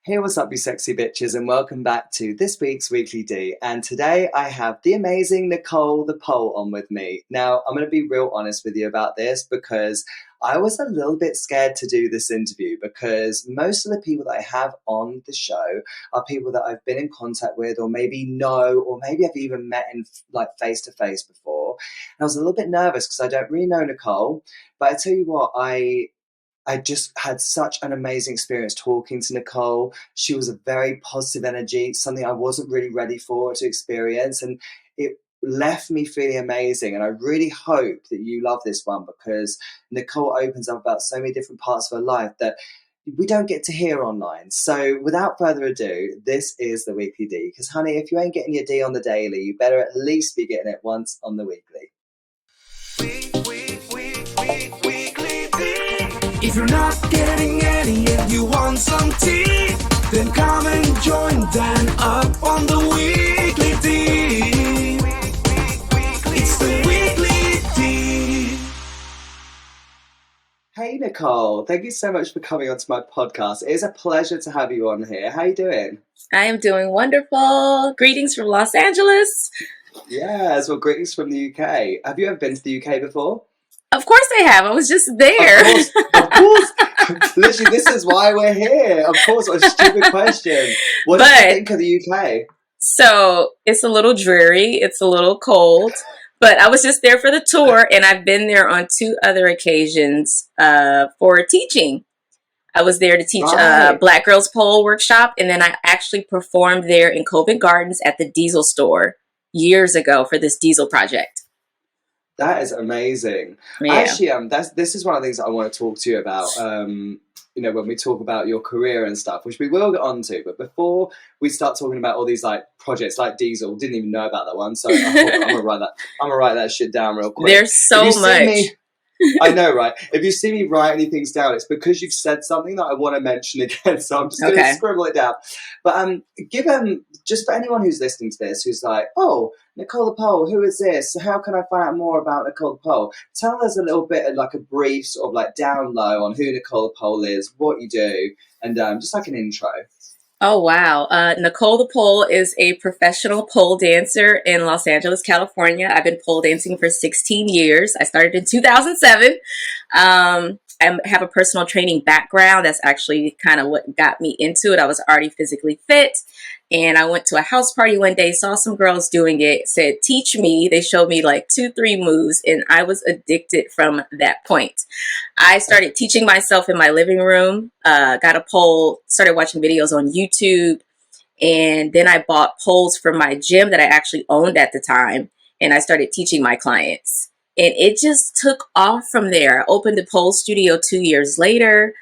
Hey, what's up, you sexy bitches, and welcome back to this week's Weekly D. And today I have the amazing Nicole The Pole on with me. Now, I'm going to be real honest with you about this because I was a little bit scared to do this interview because most of the people that I have on the show are people that I've been in contact with or maybe know or maybe I've even met in like face to face before. And I was a little bit nervous because I don't really know Nicole, but I tell you what, I just had such an amazing experience talking to Nicole. She was a very positive energy, something I wasn't really ready for to experience. And it left me feeling amazing. And I really hope that you love this one because Nicole opens up about so many different parts of her life that we don't get to hear online. So without further ado, this is the Weekly D. Because, honey, if you ain't getting your D on the daily, you better at least be getting it once on the weekly. If you're not getting any and you want some tea, then come and join Dan up on the Weekly D. It's the Weekly D. Hey Nicole, thank you so much for coming onto my podcast. It is a pleasure to have you on here. How are you doing? I am doing wonderful. Greetings from Los Angeles. Yes, well, greetings from the UK. Have you ever been to the UK before? Of course I have. I was just there. Of course. Literally, this is why we're here. Of course, what a stupid question. What do you think of the UK? So it's a little dreary. It's a little cold. But I was just there for the tour, and I've been there on 2 other occasions for teaching. I was there to teach a Black Girls Pole workshop, and then I actually performed there in Covent Gardens at the Diesel store years ago for this Diesel project. That is amazing. Yeah. Actually, this is one of the things that I want to talk to you about. When we talk about your career and stuff, which we will get onto. But before we start talking about all these like projects like Diesel, didn't even know about that one, so I'm gonna write that shit down real quick. There's so much. I know, right? If you see me write any things down, it's because you've said something that I want to mention again. So I'm just going to scribble it down. But just for anyone who's listening to this, who's like, oh, Nicole The Pole, who is this? How can I find out more about Nicole The Pole? Tell us a little bit of like a brief sort of like down low on who Nicole The Pole is, what you do, and just like an intro. Oh, wow. Nicole The Pole is a professional pole dancer in Los Angeles, California. I've been pole dancing for 16 years. I started in 2007. I have a personal training background. That's actually kind of what got me into it. I was already physically fit. And I went to a house party one day, saw some girls doing it, said, teach me. They showed me like 2-3 moves, and I was addicted from that point. I started teaching myself in my living room, got a pole, started watching videos on YouTube, and then I bought poles for my gym that I actually owned at the time, and I started teaching my clients. And it just took off from there. I opened a pole studio 2 years later,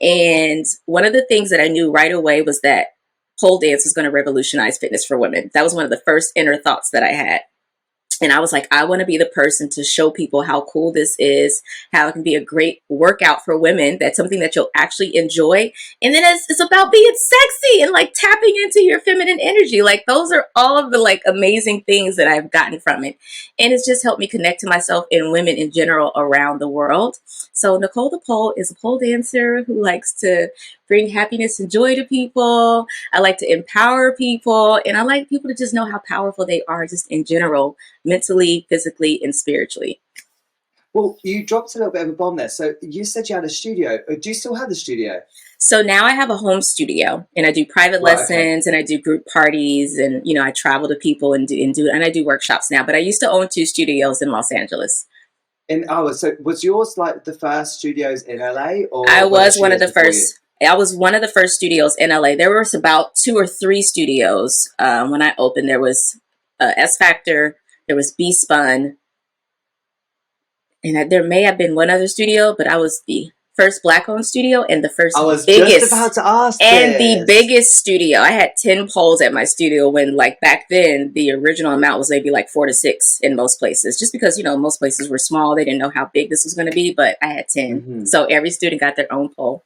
and one of the things that I knew right away was that pole dance was going to revolutionize fitness for women. That was one of the first inner thoughts that I had. And I was like, I want to be the person to show people how cool this is, how it can be a great workout for women. That's something that you'll actually enjoy. And then it's about being sexy and like tapping into your feminine energy. Like those are all of the like amazing things that I've gotten from it. And it's just helped me connect to myself and women in general around the world. So Nicole The Pole is a pole dancer who likes to bring happiness and joy to people. I like to empower people, and I like people to just know how powerful they are just in general, mentally, physically, and spiritually. Well, you dropped a little bit of a bomb there. So you said you had a studio. Do you still have the studio? So now I have a home studio, and I do private lessons, and I do group parties, and I travel to people and I do workshops now. But I used to own 2 studios in Los Angeles. So was yours like the first studios in LA, or I was one of the first. I was one of the first studios in LA. There was about 2 or 3 studios when I opened. There was S Factor, there was B Spun, and there may have been one other studio, but I was the first Black-owned studio and the first just about to ask the biggest studio. I had 10 poles at my studio when, like back then, the original amount was maybe like 4 to 6 in most places. Just because most places were small, they didn't know how big this was going to be. But I had 10, so every student got their own pole.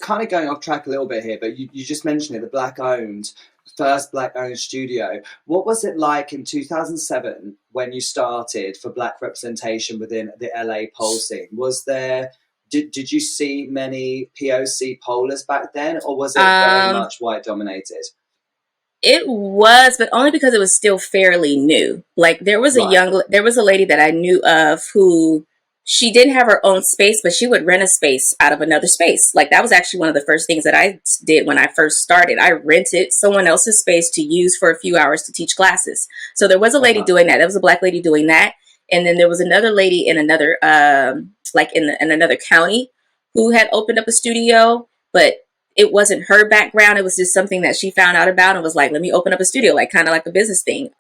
Kind of going off track a little bit here, but you just mentioned it, the first Black-owned studio. What was it like in 2007 when you started for Black representation within the LA pole scene? did you see many POC polers back then, or was it very Um, much white dominated? It was, but only because it was still fairly new. Like Right. there was a lady that I knew of who she didn't have her own space, but she would rent a space out of another space. Like that was actually one of the first things that I did when I first started. I rented someone else's space to use for a few hours to teach classes. So there was a lady Uh-huh. doing that. There was a black lady doing that, and then there was another lady in another in another county who had opened up a studio, but it wasn't her background. It was just something that she found out about and was like, let me open up a studio, like kind of like a business thing.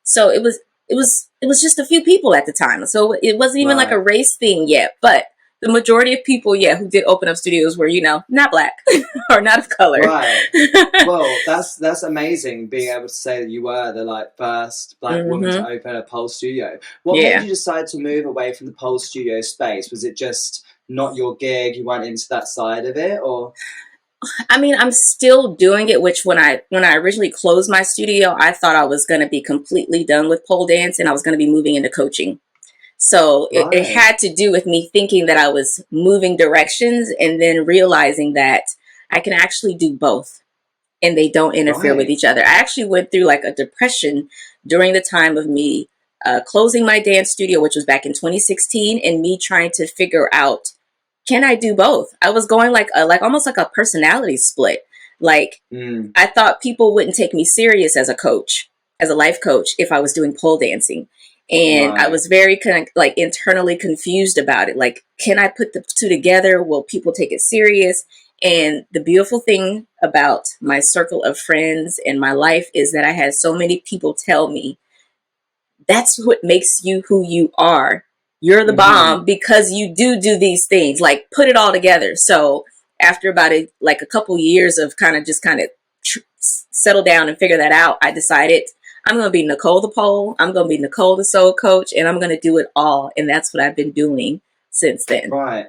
So it was just a few people at the time. So it wasn't even like a Right. race thing yet, but the majority of people, yeah, who did open up studios were, not black or not of color. Right. Well, that's amazing being able to say that you were the like first black woman to Hmm. open a pole studio. What made Yeah. you decide to move away from the pole studio space? Was it just not your gig? You weren't into that side of it, or I mean, I'm still doing it, which when I originally closed my studio, I thought I was going to be completely done with pole dance and I was going to be moving into coaching. So it right, had to do with me thinking that I was moving directions and then realizing that I can actually do both and they don't interfere with right, each other. I actually went through like a depression during the time of me closing my dance studio, which was back in 2016, and me trying to figure out, can I do both? I was going like almost like a personality split. Like mm, I thought people wouldn't take me serious as a coach, as a life coach, if I was doing pole dancing. And I right, was very kind of like internally confused about it. Like, can I put the two together? Will people take it serious? And the beautiful thing about my circle of friends and my life is that I had so many people tell me that's what makes you who you are. You're the mm-hmm, bomb because you do these things. Like put it all together. So after about a couple years of kind of settle down and figure that out, I decided I'm going to be Nicole the Pole. I'm going to be Nicole the Soul Coach, and I'm going to do it all. And that's what I've been doing since then. right.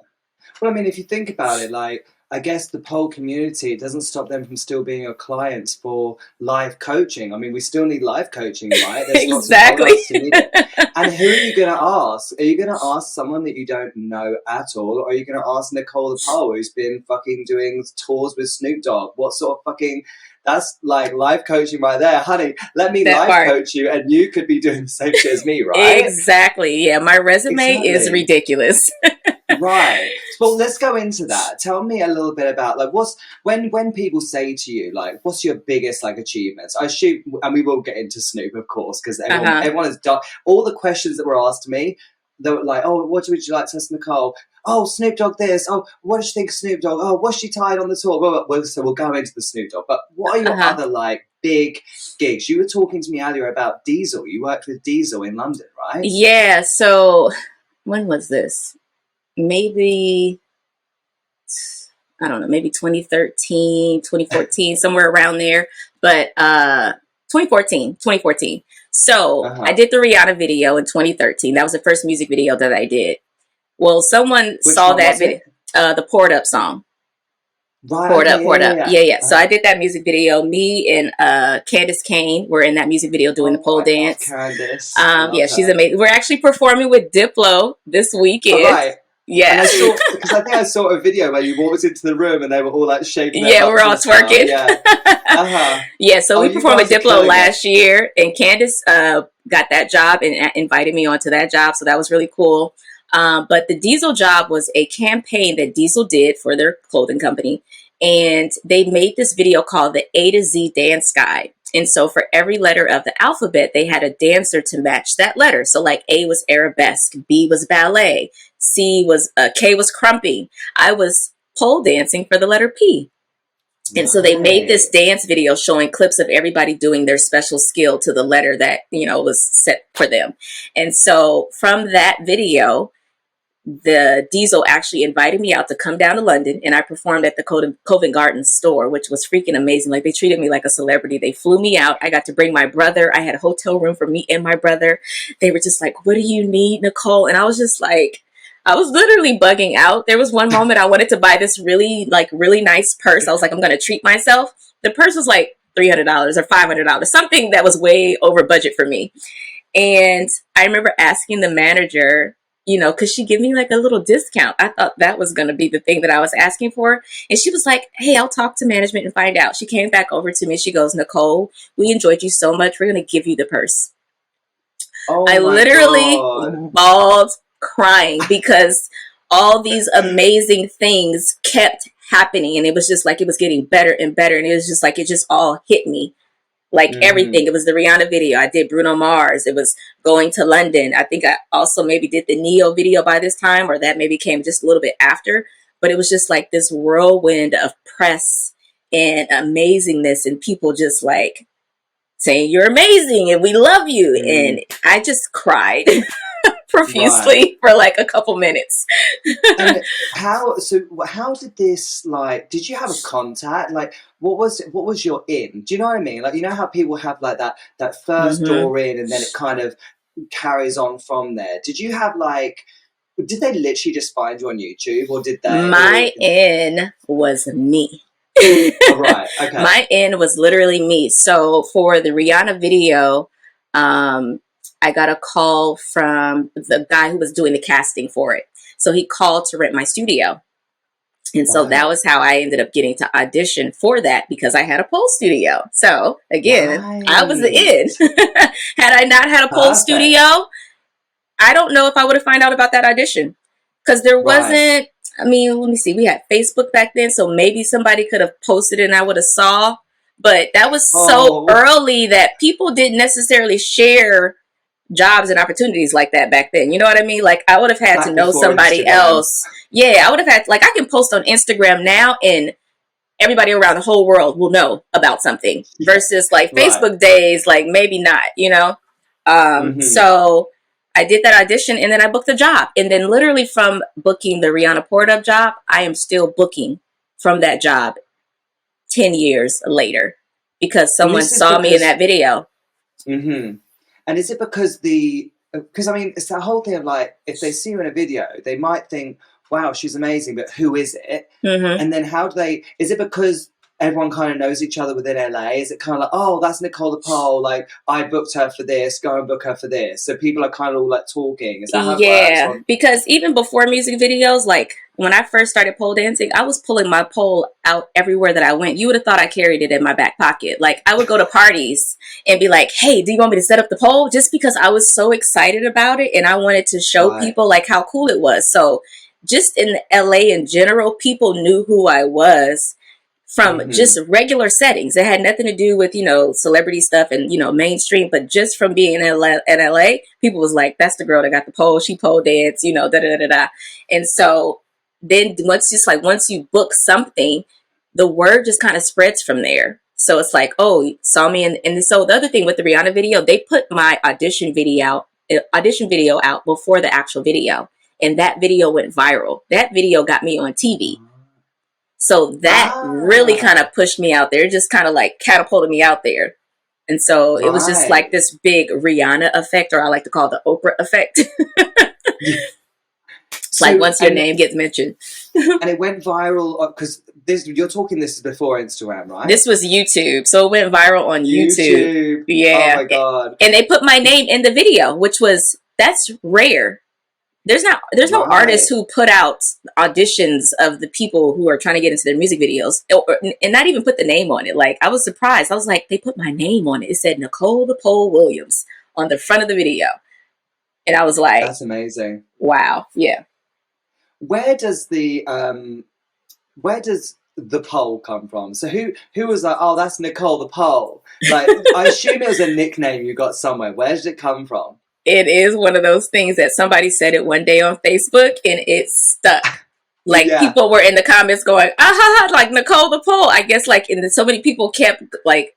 Well, I mean, if you think about it, like, I guess the pole community, it doesn't stop them from still being your clients for life coaching. I mean, we still need life coaching, right? There's lots of pole Exactly. dancers who need it. And who are you going to ask? Are you going to ask someone that you don't know at all? Or are you going to ask Nicole the Pole, who's been fucking doing tours with Snoop Dogg? What sort of fucking... That's like life coaching right there. Honey, let me That life part. coach you and you could be doing the same shit as me, right? Exactly. Yeah, my resume is Exactly. ridiculous. Right. Well, let's go into that. Tell me a little bit about like what's when people say to you like what's your biggest like achievements? I shoot, and we will get into Snoop, of course, because Uh-huh. everyone has done all the questions that were asked to me. They were like, oh, what would you like to ask Nicole? Oh, Snoop Dogg this. Oh, what did you think of Snoop Dogg? Oh, was she tied on the tour? Well, so we'll go into the Snoop Dogg. But what are your Uh-huh. other like big gigs? You were talking to me earlier about Diesel. You worked with Diesel in London, right? Yeah, so when was this? Maybe I don't know, maybe 2013, 2014, somewhere around there. But 2014. So I Uh-huh. did the Rihanna video in 2013. That was the first music video that I did. Well, someone Which saw one that was video, it? the Poured Up song. Right, okay, Poured yeah, Up. yeah, Yeah, yeah. So yeah. I did that music video. Me and Candace Kane were in that music video doing the Oh, pole I love dance. Candice. I Yeah, love she's her. amazing. We're actually performing with Diplo this All weekend. right. And Yeah. I saw, because I think I saw a video where you walked into the room and they were all like shaking their Yeah, we're butts all and stuff. twerking. Yeah. Uh huh. Yeah, so Oh, we you performed with guys are Diplo killing it. last year, and Candace got that job and invited me onto that job, so that was really cool. But the Diesel job was a campaign that Diesel did for their clothing company, and they made this video called the A to Z Dance Guide. And so for every letter of the alphabet, they had a dancer to match that letter. So like A was arabesque, B was ballet, K was crumping. I was pole dancing for the letter P. And so they made this Right. dance video showing clips of everybody doing their special skill to the letter that, was set for them. And so from that video, the Diesel actually invited me out to come down to London, and I performed at the Covent Garden store, which was freaking amazing. Like they treated me like a celebrity. They flew me out. I got to bring my brother. I had a hotel room for me and my brother. They were just like, "What do you need, Nicole?" And I was just like, I was literally bugging out. There was one moment I wanted to buy this really nice purse. I was like, I'm going to treat myself. The purse was like $300 or $500, something that was way over budget for me. And I remember asking the manager, could she give me like a little discount? I thought that was going to be the thing that I was asking for. And she was like, hey, I'll talk to management and find out. She came back over to me. She goes, Nicole, we enjoyed you so much. We're going to give you the purse. Oh I my literally God. bawled crying because all these amazing things kept happening. And it was just like, it was getting better and better. And it was just like, it just all hit me. Like Hmm. everything. It was the Rihanna video. I did Bruno Mars. It was going to London. I think I also maybe did the Neo video by this time, or that maybe came just a little bit after. But it was just like this whirlwind of press and amazingness and people just like saying you're amazing and we love you. Mm, And I just cried right. profusely for like a couple minutes. And how did this, like, did you have a contact? Like, what was your in? Do you know what I mean? Like, you know how people have like that first Hmm. door in and then it kind of carries on from there. Did you have like, did they literally just find you on YouTube, or did they, or My in was me. oh, right, okay. My in was literally me. So for the Rihanna video, um, I got a call from the guy who was doing the casting for it. So he called to rent my studio. And so that Right. was how I ended up getting to audition for that because I had a pole studio. So again, I was the Right. in. Had I not had a pole Perfect. studio, I don't know if I would have found out about that audition because there Right. wasn't. I mean, let me see. We had Facebook back then, so maybe somebody could have posted it and I would have saw. But that was so Oh, early that people didn't necessarily share jobs and opportunities like that back then. You know what I mean? Like I would have had to back know before somebody Instagram. else. Yeah, I would have had like I can post on Instagram now and everybody around the whole world will know about something Yeah. versus like Right. Facebook days, like maybe not. Hmm. So I did that audition and then I booked the job. And then literally from booking the Rihanna Portup job, I am still booking from that job 10 years later because And someone this is saw me in because, that video. hmm, and is it because because I mean, it's that whole thing of like, if they see you in a video, they might think, wow, she's amazing, but who is it? Hmm. And then how do they, is it because everyone kind of knows each other within LA? Is it kind of like, oh, that's Nicole the Pole, like, I booked her for this, go and book her for this. So people are kind of all like talking. Is that how it works? Yeah, Or, because even before music videos, like when I first started pole dancing, I was pulling my pole out everywhere that I went. You would have thought I carried it in my back pocket. Like I would go to parties and be like, "Hey, do you want me to set up the pole?" Just because I was so excited about it and I wanted to show right. people like how cool it was. So just in LA in general, people knew who I was from Hmm. just regular settings. It had nothing to do with, celebrity stuff and, mainstream, but just from being in LA, people was like, that's the girl that got the pole. She pole dance, da da da da. And so then once you book something, the word just kind of spreads from there. So it's like, oh, you saw me. And so the other thing with the Rihanna video, they put my audition video out before the actual video. And that video went viral. That video got me on TV. So that really kind Ah, of pushed me out there. It just kind of like catapulted me out there. And so it was just like right. this big Rihanna effect, or I like to call it the Oprah effect. Like So, once your name gets mentioned. and it went viral because this, you're talking, this is before Instagram, right? This was YouTube. So it went viral on YouTube. YouTube. Oh Yeah. my God. And they put my name in the video, that's rare. There's no artist Right. who put out auditions of the people who are trying to get into their music videos and not even put the name on it. Like I was surprised. I was like, they put my name on it. It said Nicole The Pole Williams on the front of the video. And I was like, That's amazing. wow, yeah. Where does where does the pole come from? So who was like, oh, that's Nicole the Pole? Like, I assume it was a nickname you got somewhere. Where did it come from? It is one of those things that somebody said it one day on Facebook and it stuck. Like Yeah. people were in the comments going, ah ha ha, like Nicole the Pole. I guess like and then so many people kept like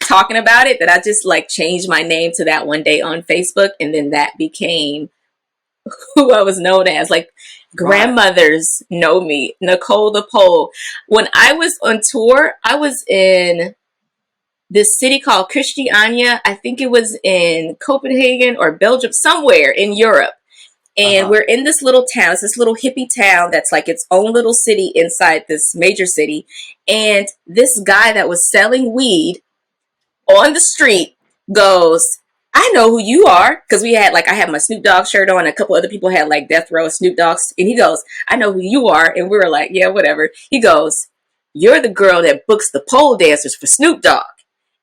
talking about it that I just like changed my name to that one day on Facebook and then that became who I was known as. Like Right. grandmothers know me, Nicole the Pole. When I was on tour, I was in this city called Christiania. I think it was in Copenhagen or Belgium, somewhere in Europe. And Uh-huh. we're in this little town. It's this little hippie town that's like its own little city inside this major city. And this guy that was selling weed on the street goes, I know who you are. Because we had like, I had my Snoop Dogg shirt on. A couple other people had like Death Row Snoop Dogg's. And he goes, I know who you are. And we were like, yeah, whatever. He goes, you're the girl that books the pole dancers for Snoop Dogg.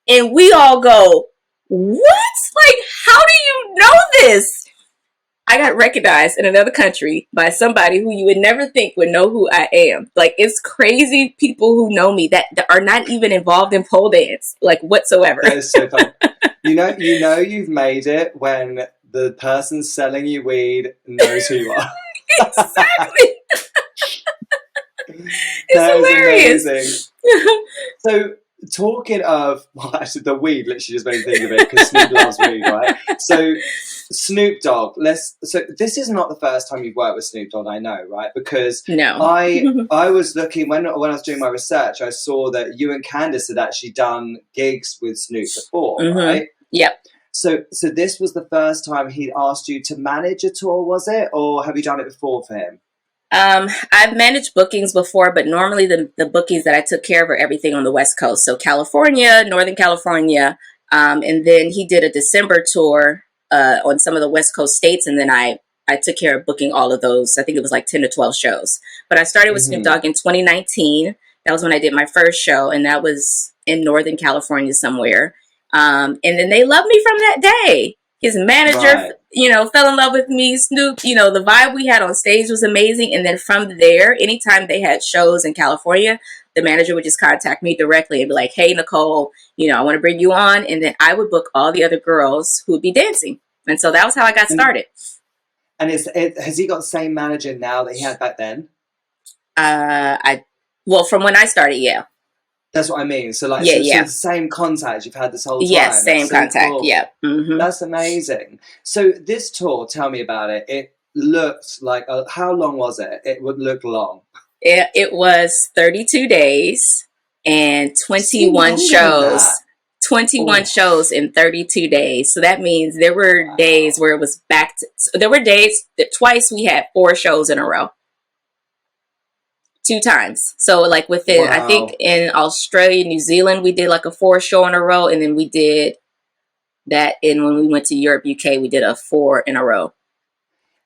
And we all go, what? Like, how do you know this? I got recognized in another country by somebody who you would never think would know who I am. Like, it's crazy people who know me that are not even involved in pole dance, like whatsoever. That is so fun. You know you've made it when the person selling you weed knows who you are. Exactly. It's That hilarious. is amazing. So, talking of, well, actually, the weed literally just made me think of it because Snoop loves weed, right? So, Snoop Dogg. So this is not the first time you've worked with Snoop Dogg, I know, right? Because No. I was looking when I was doing my research, I saw that you and Candace had actually done gigs with Snoop before, right? Yep. So this was the first time he'd asked you to manage a tour, was it, or have you done it before for him? I've managed bookings before, but normally the bookings that I took care of are everything on the West Coast. So California, Northern California. And then he did a December tour on some of the West Coast states. And then I took care of booking all of those. I think it was like 10 to 12 shows. But I started with Snoop Dogg in 2019. That was when I did my first show. And that was in Northern California somewhere. And then they loved me from that day. His manager, fell in love with me. Snoop, the vibe we had on stage was amazing. And then from there, anytime they had shows in California, the manager would just contact me directly and be like, hey, Nicole, I want to bring you on. And then I would book all the other girls who would be dancing. And so that was how I got started. And has he got the same manager now that he had back then? From when I started, yeah. That's what I mean. So, so the same contact you've had this whole time. Yes, same contact. Cool. Yeah. Mm-hmm. That's amazing. So this tour, tell me about it. It looked like, how long was it? It would look long. It was 32 days and 21 shows. 21 shows in 32 days. So that means there were days where it was there were days that twice we had 4 shows in a row. 2 times. So like within, I think in Australia, New Zealand, we did like a 4 show in a row. And then we did that when we went to Europe, UK, we did a 4 in a row.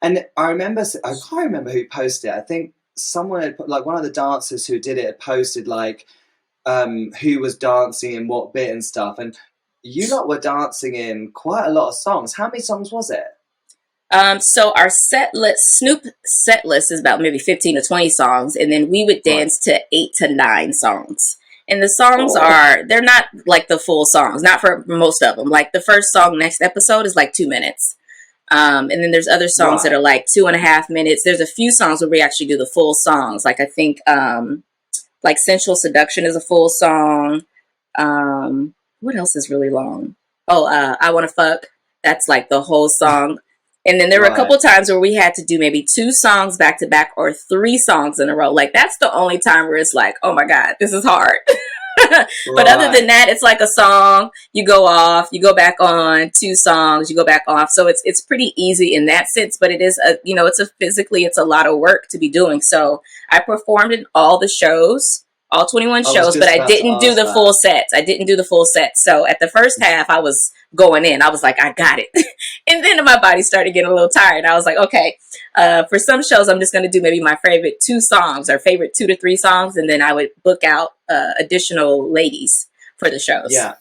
And I can't remember who posted it. I think someone had put, like one of the dancers who did it had posted like who was dancing in what bit and stuff. And you lot were dancing in quite a lot of songs. How many songs was it? So our Snoop set list is about maybe 15 to 20 songs, and then we would dance to 8 to 9 songs. And the songs they're not like the full songs, not for most of them. Like the first song, Next Episode, is like 2 minutes. And then there's other songs that are like 2.5 minutes. There's a few songs where we actually do the full songs. Like I think, like Sensual Seduction is a full song. What else is really long? I Wanna Fuck. That's like the whole song. And then there were a couple times where we had to do maybe 2 songs back to back or 3 songs in a row. Like that's the only time where it's like, oh my God, this is hard. But other than that, it's like a song, you go off, you go back on, 2 songs, you go back off. So it's pretty easy in that sense, but it is it's a lot of work to be doing. So I performed in all the shows, all 21 shows, but I didn't do the full sets. I didn't do the full set. So at the first half, I was going in. I was like, I got it. And then my body started getting a little tired. I was like, okay, for some shows, I'm just going to do maybe my favorite 2 songs or favorite 2 to 3 songs. And then I would book out additional ladies for the shows. Yeah.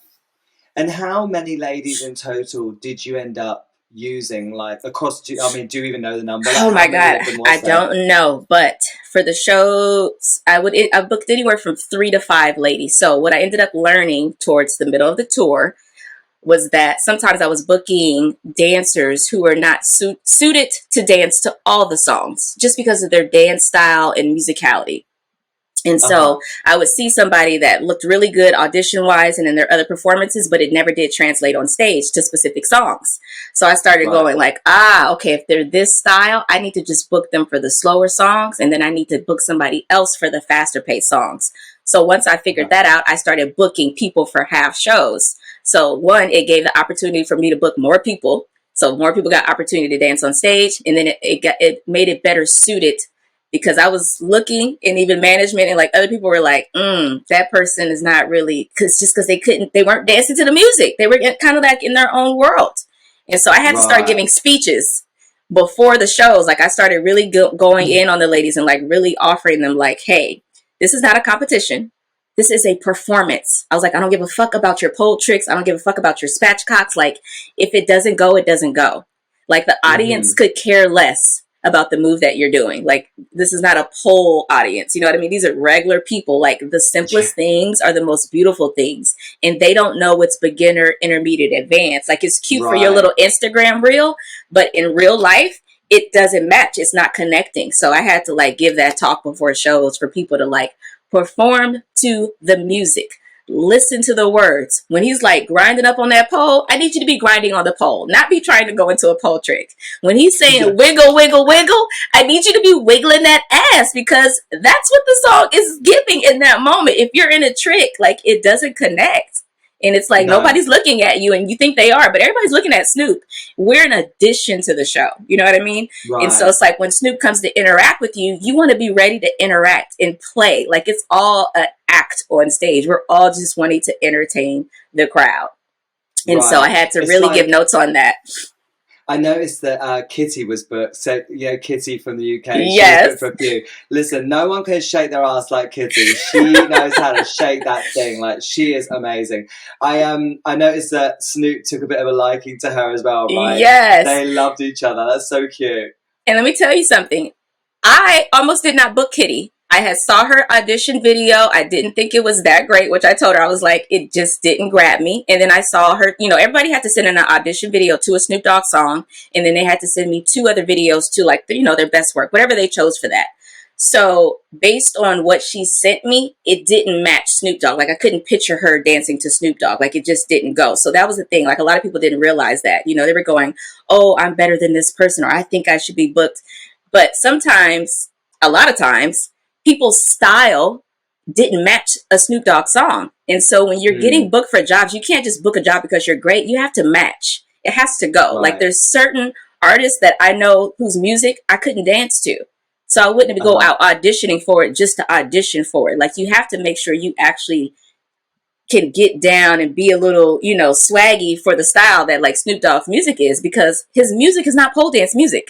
And how many ladies in total did you end up using, like across? Do you even know the number? Like, oh my God, I don't know. But for the shows, I booked anywhere from 3 to 5 ladies. So what I ended up learning towards the middle of the tour was that sometimes I was booking dancers who were not suited to dance to all the songs just because of their dance style and musicality. And so I would see somebody that looked really good audition wise and in their other performances, but it never did translate on stage to specific songs. So I started going like, okay, if they're this style, I need to just book them for the slower songs. And then I need to book somebody else for the faster paced songs. So once I figured that out, I started booking people for half shows. So one, it gave the opportunity for me to book more people. So more people got opportunity to dance on stage. And then it made it better suited because I was looking, and even management and like other people were like, that person is not really, because they weren't dancing to the music. They were kind of like in their own world. And so I had to start Right. giving speeches before the shows. Like I started really going in on the ladies and like really offering them like, hey, this is not a competition. This is a performance. I was like, I don't give a fuck about your pole tricks. I don't give a fuck about your spatchcocks. Like, if it doesn't go, it doesn't go. Like, the audience Hmm. could care less about the move that you're doing. Like, this is not a pole audience. You know what I mean? These are regular people. Like, the Yeah. simplest things are the most beautiful things. And they don't know what's beginner, intermediate, advanced. Like, it's cute for your Right. little Instagram reel, but in real life, it doesn't match. It's not connecting. So I had to like give that talk before shows for people to like perform to the music. Listen to the words. When he's like grinding up on that pole, I need you to be grinding on the pole, not be trying to go into a pole trick. When he's Yeah. saying wiggle, wiggle, wiggle, I need you to be wiggling that ass because that's what the song is giving in that moment. If you're in a trick, like it doesn't connect. And it's like No. nobody's looking at you and you think they are, but everybody's looking at Snoop. We're an addition to the show. You know what I mean? And so Right. it's like when Snoop comes to interact with you, you want to be ready to interact and play. Like it's all an act on stage. We're all just wanting to entertain the crowd. And so I Right. had to It's really give like notes on that. I noticed that Kitty was booked. So, Kitty from the UK, she was booked Yes. for a few. Listen, no one can shake their ass like Kitty. She knows how to shake that thing. Like, she is amazing. I noticed that Snoop took a bit of a liking to her as well, right? Yes. They loved each other. That's so cute. And let me tell you something. I almost did not book Kitty. I had saw her audition video. I didn't think it was that great, which I told her, I was like, it just didn't grab me. And then I saw her, everybody had to send in an audition video to a Snoop Dogg song. And then they had to send me 2 other videos to like, their best work, whatever they chose for that. So based on what she sent me, it didn't match Snoop Dogg. Like I couldn't picture her dancing to Snoop Dogg. Like it just didn't go. So that was the thing. Like a lot of people didn't realize that, they were going, oh, I'm better than this person, or I think I should be booked. But sometimes, a lot of times, people's style didn't match a Snoop Dogg song. And so when you're getting Mm, booked for jobs, you can't just book a job because you're great. You have to match. It has to go. Like right. there's certain artists that I know whose music I couldn't dance to. So I wouldn't go Uh-huh. out auditioning for it just to audition for it. Like you have to make sure you actually can get down and be a little, swaggy for the style that like Snoop Dogg's music is, because his music is not pole dance music.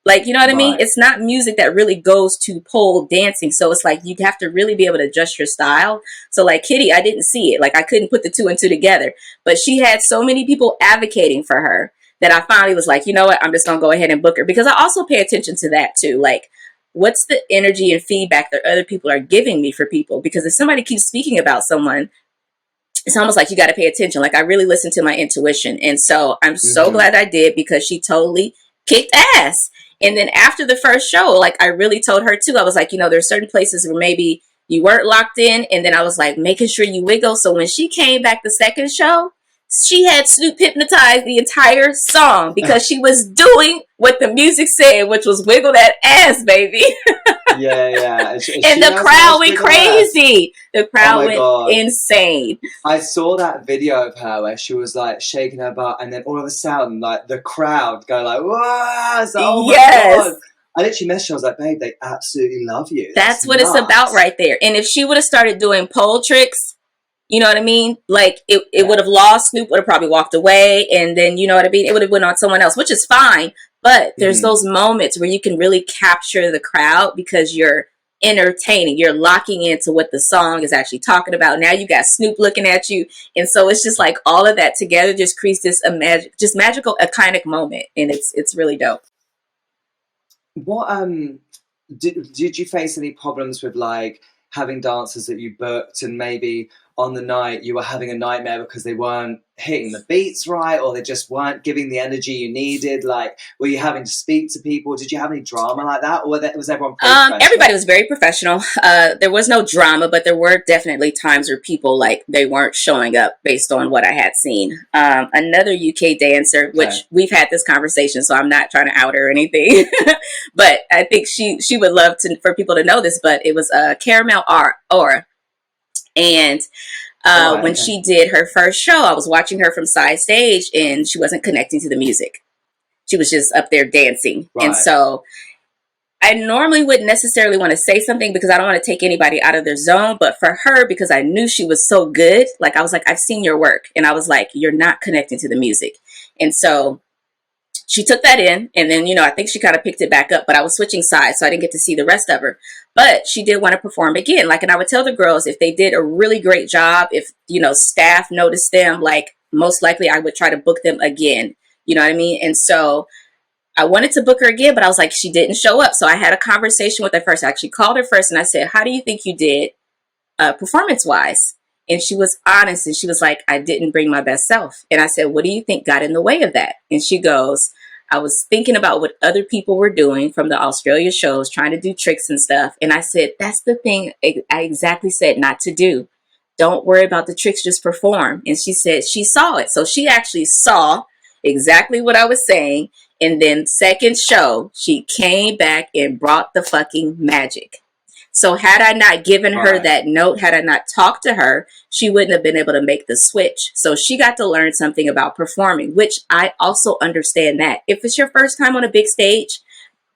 Like, you know what I mean? Right. It's not music that really goes to pole dancing. So it's like you have to really be able to adjust your style. So like Kitty, I didn't see it. Like I couldn't put the two and two together. But she had so many people advocating for her that I finally was like, you know what? I'm just going to go ahead and book her. Because I also pay attention to that too. Like, what's the energy and feedback that other people are giving me for people? Because if somebody keeps speaking about someone, it's almost like you got to pay attention. Like I really listen to my intuition. And so I'm so Hmm. glad I did, because she totally kicked ass. And then after the first show, like I really told her too, I was like, there's certain places where maybe you weren't locked in. And then I was like, making sure you wiggle. So when she came back the second show, she had Snoop hypnotized the entire song because she was doing what the music said, which was wiggle that ass, baby. Yeah, yeah. And And she the knows how crowd to went wiggle her ass. crazy. The Oh crowd my went God. insane. I saw that video of her where she was like shaking her butt, and then all of a sudden, like the crowd go like, "Whoa!" It's like, oh my Yes. God. I literally messaged her. I was like, "Babe, they absolutely love you. That's That's what it's about nuts." right there. And if she would have started doing pole tricks, you know what I mean? Like it Yeah. would have lost. Snoop would have probably walked away, and then you know what I mean? It would have went on someone else, which is fine. But there's Hmm. those moments where you can really capture the crowd because you're entertaining. You're locking into what the song is actually talking about. Now you got Snoop looking at you. And so it's just like all of that together just creates this just magical, iconic moment. And it's really dope. What did you face any problems with like having dancers that you booked and maybe on the night you were having a nightmare because they weren't hitting the beats right or they just weren't giving the energy you needed? Like, were you having to speak to people? Did you have any drama like that, or was everyone pretty Everybody professional? was very professional. There was no drama, but there were definitely times where people like they weren't showing up based on what I had seen. Another UK dancer, which Okay. we've had this conversation, so I'm not trying to out her or anything, but I think she would love for people to know this. But it was Caramel Aura, and All right. when Okay. she did her first show, I was watching her from side stage, and she wasn't connecting to the music. She was just up there dancing, and Right. so I normally wouldn't necessarily want to say something because I don't want to take anybody out of their zone. But for her, because I knew she was so good, like I was like, I've seen your work. And I was like, you're not connecting to the music. And so she took that in, and then, I think she kind of picked it back up, but I was switching sides, so I didn't get to see the rest of her. But she did want to perform again. Like, and I would tell the girls if they did a really great job, if, staff noticed them, like, most likely I would try to book them again. You know what I mean? And so I wanted to book her again, but I was like, she didn't show up. So I had a conversation with her first. I actually called her first, and I said, how do you think you did performance wise? And she was honest, and she was like, I didn't bring my best self. And I said, what do you think got in the way of that? And she goes, I was thinking about what other people were doing from the Australia shows, trying to do tricks and stuff. And I said, that's the thing I exactly said not to do. Don't worry about the tricks, just perform. And she said she saw it. So she actually saw exactly what I was saying. And then second show, she came back and brought the fucking magic. So had I not given her that note, had I not talked to her, she wouldn't have been able to make the switch. So she got to learn something about performing, which I also understand that. If it's your first time on a big stage,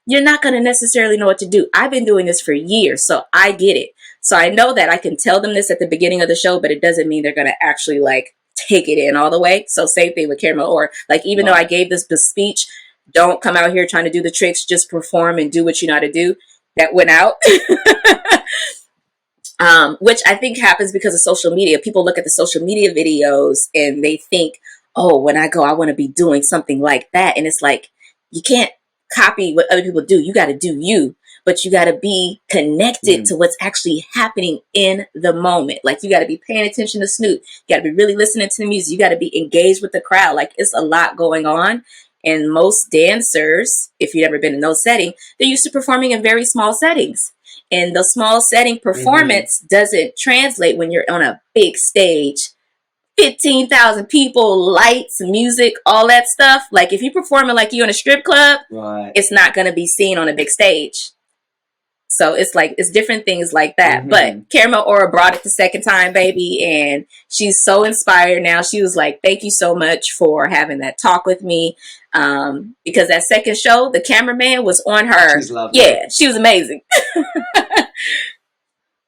you're not going to necessarily know what to do. I've been doing this for years, so I get it. So I know that I can tell them this at the beginning of the show, but it doesn't mean they're going to actually like take it in all the way. So same thing with camera, or like, even though I gave this speech, don't come out here trying to do the tricks, just perform and do what you know how to do. That went out. Which I think happens because of social media. People look at the social media videos and they think, oh, when I go, I want to be doing something like that. And it's like, you can't copy what other people do. You got to do you, but you got to be connected to what's actually happening in the moment. Like, you got to be paying attention to Snoop. You got to be really listening to the music. You got to be engaged with the crowd. Like, it's a lot going on. And most dancers, if you've ever been in those settings, they're used to performing in very small settings. And the small setting performance doesn't translate when you're on a big stage. 15,000 people, lights, music, all that stuff. Like, if you're performing like you in a strip club, it's not going to be seen on a big stage. So it's like, it's different things like that. But Caramel Aura brought it the second time, baby. And she's so inspired now. She was like, thank you so much for having that talk with me. Because that second show, the cameraman was on her. She's lovely. Yeah, she was amazing.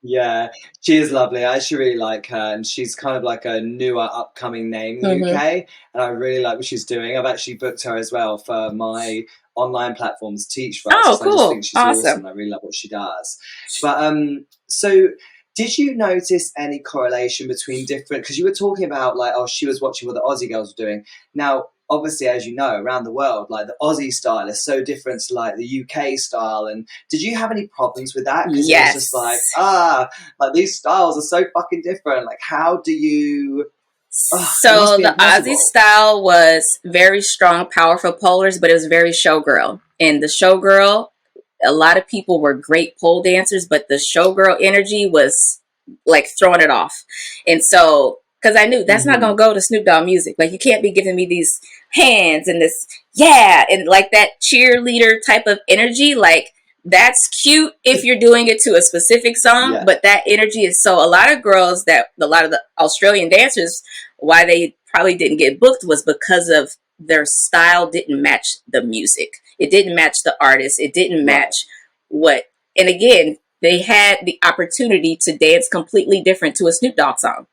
Yeah, she is lovely. I actually really like her, and she's kind of like a newer upcoming name in the UK, and I really like what she's doing. I've actually booked her as well for my online platforms Teach for us. Oh, cool. I just think she's awesome. I really love what she does. But so did you notice any correlation between different, because you were talking about like, oh, she was watching what the Aussie girls were doing. Now, obviously, as you know, around the world, like the Aussie style is so different to like the UK style. And did you have any problems with that? Because it was just like, like these styles are so fucking different. Like, how do you... So the Aussie style was very strong, powerful polars, but it was very showgirl. And the showgirl, a lot of people were great pole dancers, but the showgirl energy was like throwing it off. And so, because I knew that's not going to go to Snoop Dogg music. Like, you can't be giving me these hands and this, and like that cheerleader type of energy. Like, that's cute if you're doing it to a specific song, but that energy is so, a lot of girls a lot of the Australian dancers, why they probably didn't get booked was because of their style didn't match the music. It didn't match the artist. It didn't match and again, they had the opportunity to dance completely different to a Snoop Dogg song.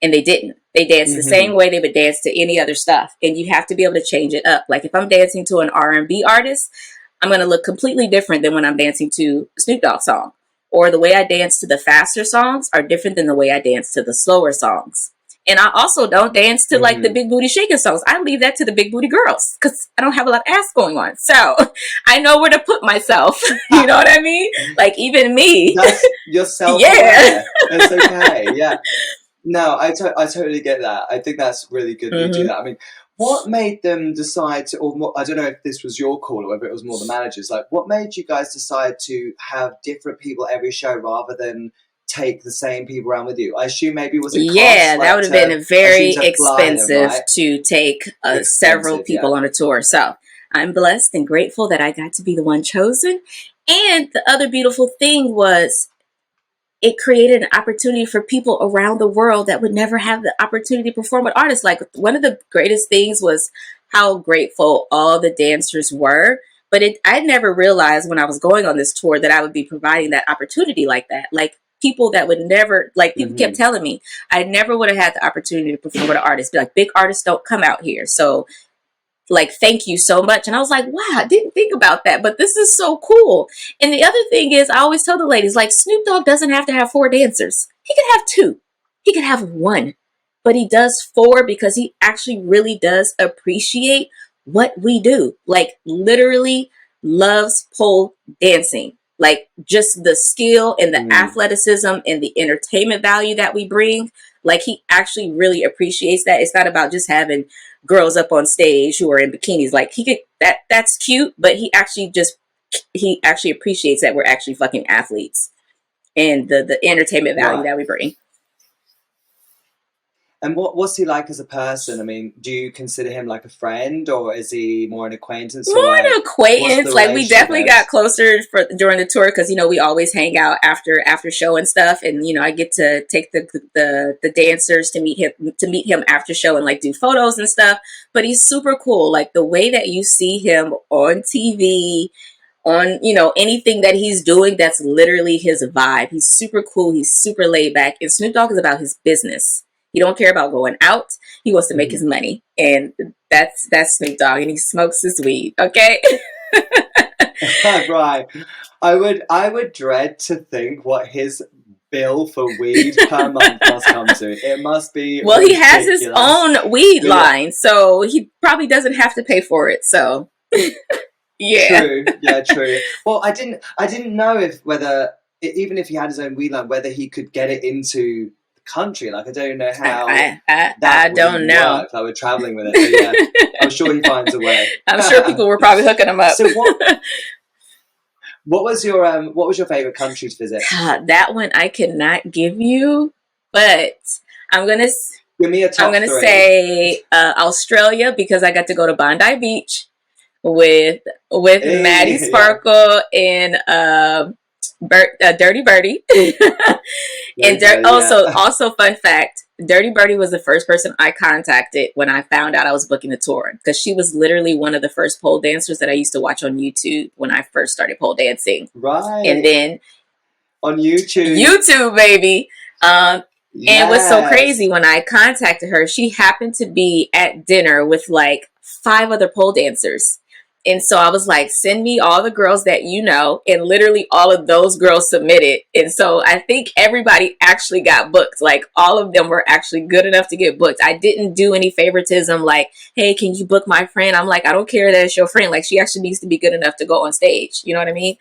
And they didn't. They danced the same way they would dance to any other stuff. And you have to be able to change it up. Like, if I'm dancing to an R&B artist, I'm going to look completely different than when I'm dancing to a Snoop Dogg song. Or the way I dance to the faster songs are different than the way I dance to the slower songs. And I also don't dance to like the big booty shaking songs. I leave that to the big booty girls because I don't have a lot of ass going on. So I know where to put myself. You know what I mean? Like, even me. That's yourself. Yeah. It's okay. Yeah. No, I totally get that. I think that's really good that you do that. I mean, what made them decide to, or more, I don't know if this was your call or whether it was more the managers, like what made you guys decide to have different people every show rather than take the same people around with you? I assume maybe was it cost, that would have been very expensive to take several people on a tour. So I'm blessed and grateful that I got to be the one chosen. And the other beautiful thing was it created an opportunity for people around the world that would never have the opportunity to perform with artists. Like, one of the greatest things was how grateful all the dancers were. But I never realized when I was going on this tour that I would be providing that opportunity like that. Like, people that would never, like, people kept telling me I never would have had the opportunity to perform with an artist. Be like, big artists don't come out here. So like, thank you so much. And I was like, wow, I didn't think about that, but this is so cool. And the other thing is, I always tell the ladies, like, Snoop Dogg doesn't have to have 4 dancers. He could have 2. He could have 1. But he does 4 because he actually really does appreciate what we do. Like, literally loves pole dancing. Like, just the skill and the athleticism and the entertainment value that we bring. Like, he actually really appreciates that. It's not about just having girls up on stage who are in bikinis. Like, he could, that's cute, but he actually appreciates that we're actually fucking athletes and the entertainment value Right. that we bring. And what's he like as a person? I mean, do you consider him like a friend, or is he more an acquaintance, or More an like what's acquaintance. the Like, we relationship definitely like? got closer during the tour because, you know, we always hang out after show and stuff, and, you know, I get to take the dancers to meet him after show and like do photos and stuff. But he's super cool. Like, the way that you see him on TV, on, you know, anything that he's doing, that's literally his vibe. He's super cool. He's super laid back. And Snoop Dogg is about his business. He don't care about going out. He wants to make his money. And that's Snoop Dogg. And he smokes his weed. Okay. Right. I would dread to think what his bill for weed per month must come to. It must be Well, he has ridiculous. his own weed But yeah, line, so he probably doesn't have to pay for it. So yeah. true. Yeah, true. Well, I didn't know if whether even if he had his own weed line, whether he could get it into the country. Like, I don't know how I that would don't even know. work. Like, we're traveling with it. But yeah, I'm sure he finds a way. I'm sure people were probably hooking him up. So what was your favorite country to visit? That one I cannot give you, but I'm gonna Give me a top 3. say Australia, because I got to go to Bondi Beach with Maddie Yeah. Sparkle and Dirty Birdie. And also fun fact, Dirty Birdie was the first person I contacted when I found out I was booking the tour, because she was literally one of the first pole dancers that I used to watch on YouTube when I first started pole dancing. Right. And then on YouTube. YouTube, baby. Yes. And what's so crazy, when I contacted her, she happened to be at dinner with like 5 other pole dancers. And so I was like, send me all the girls that you know. And literally all of those girls submitted. And so I think everybody actually got booked. Like, all of them were actually good enough to get booked. I didn't do any favoritism like, hey, can you book my friend? I'm like, I don't care that it's your friend. Like, she actually needs to be good enough to go on stage. You know what I mean?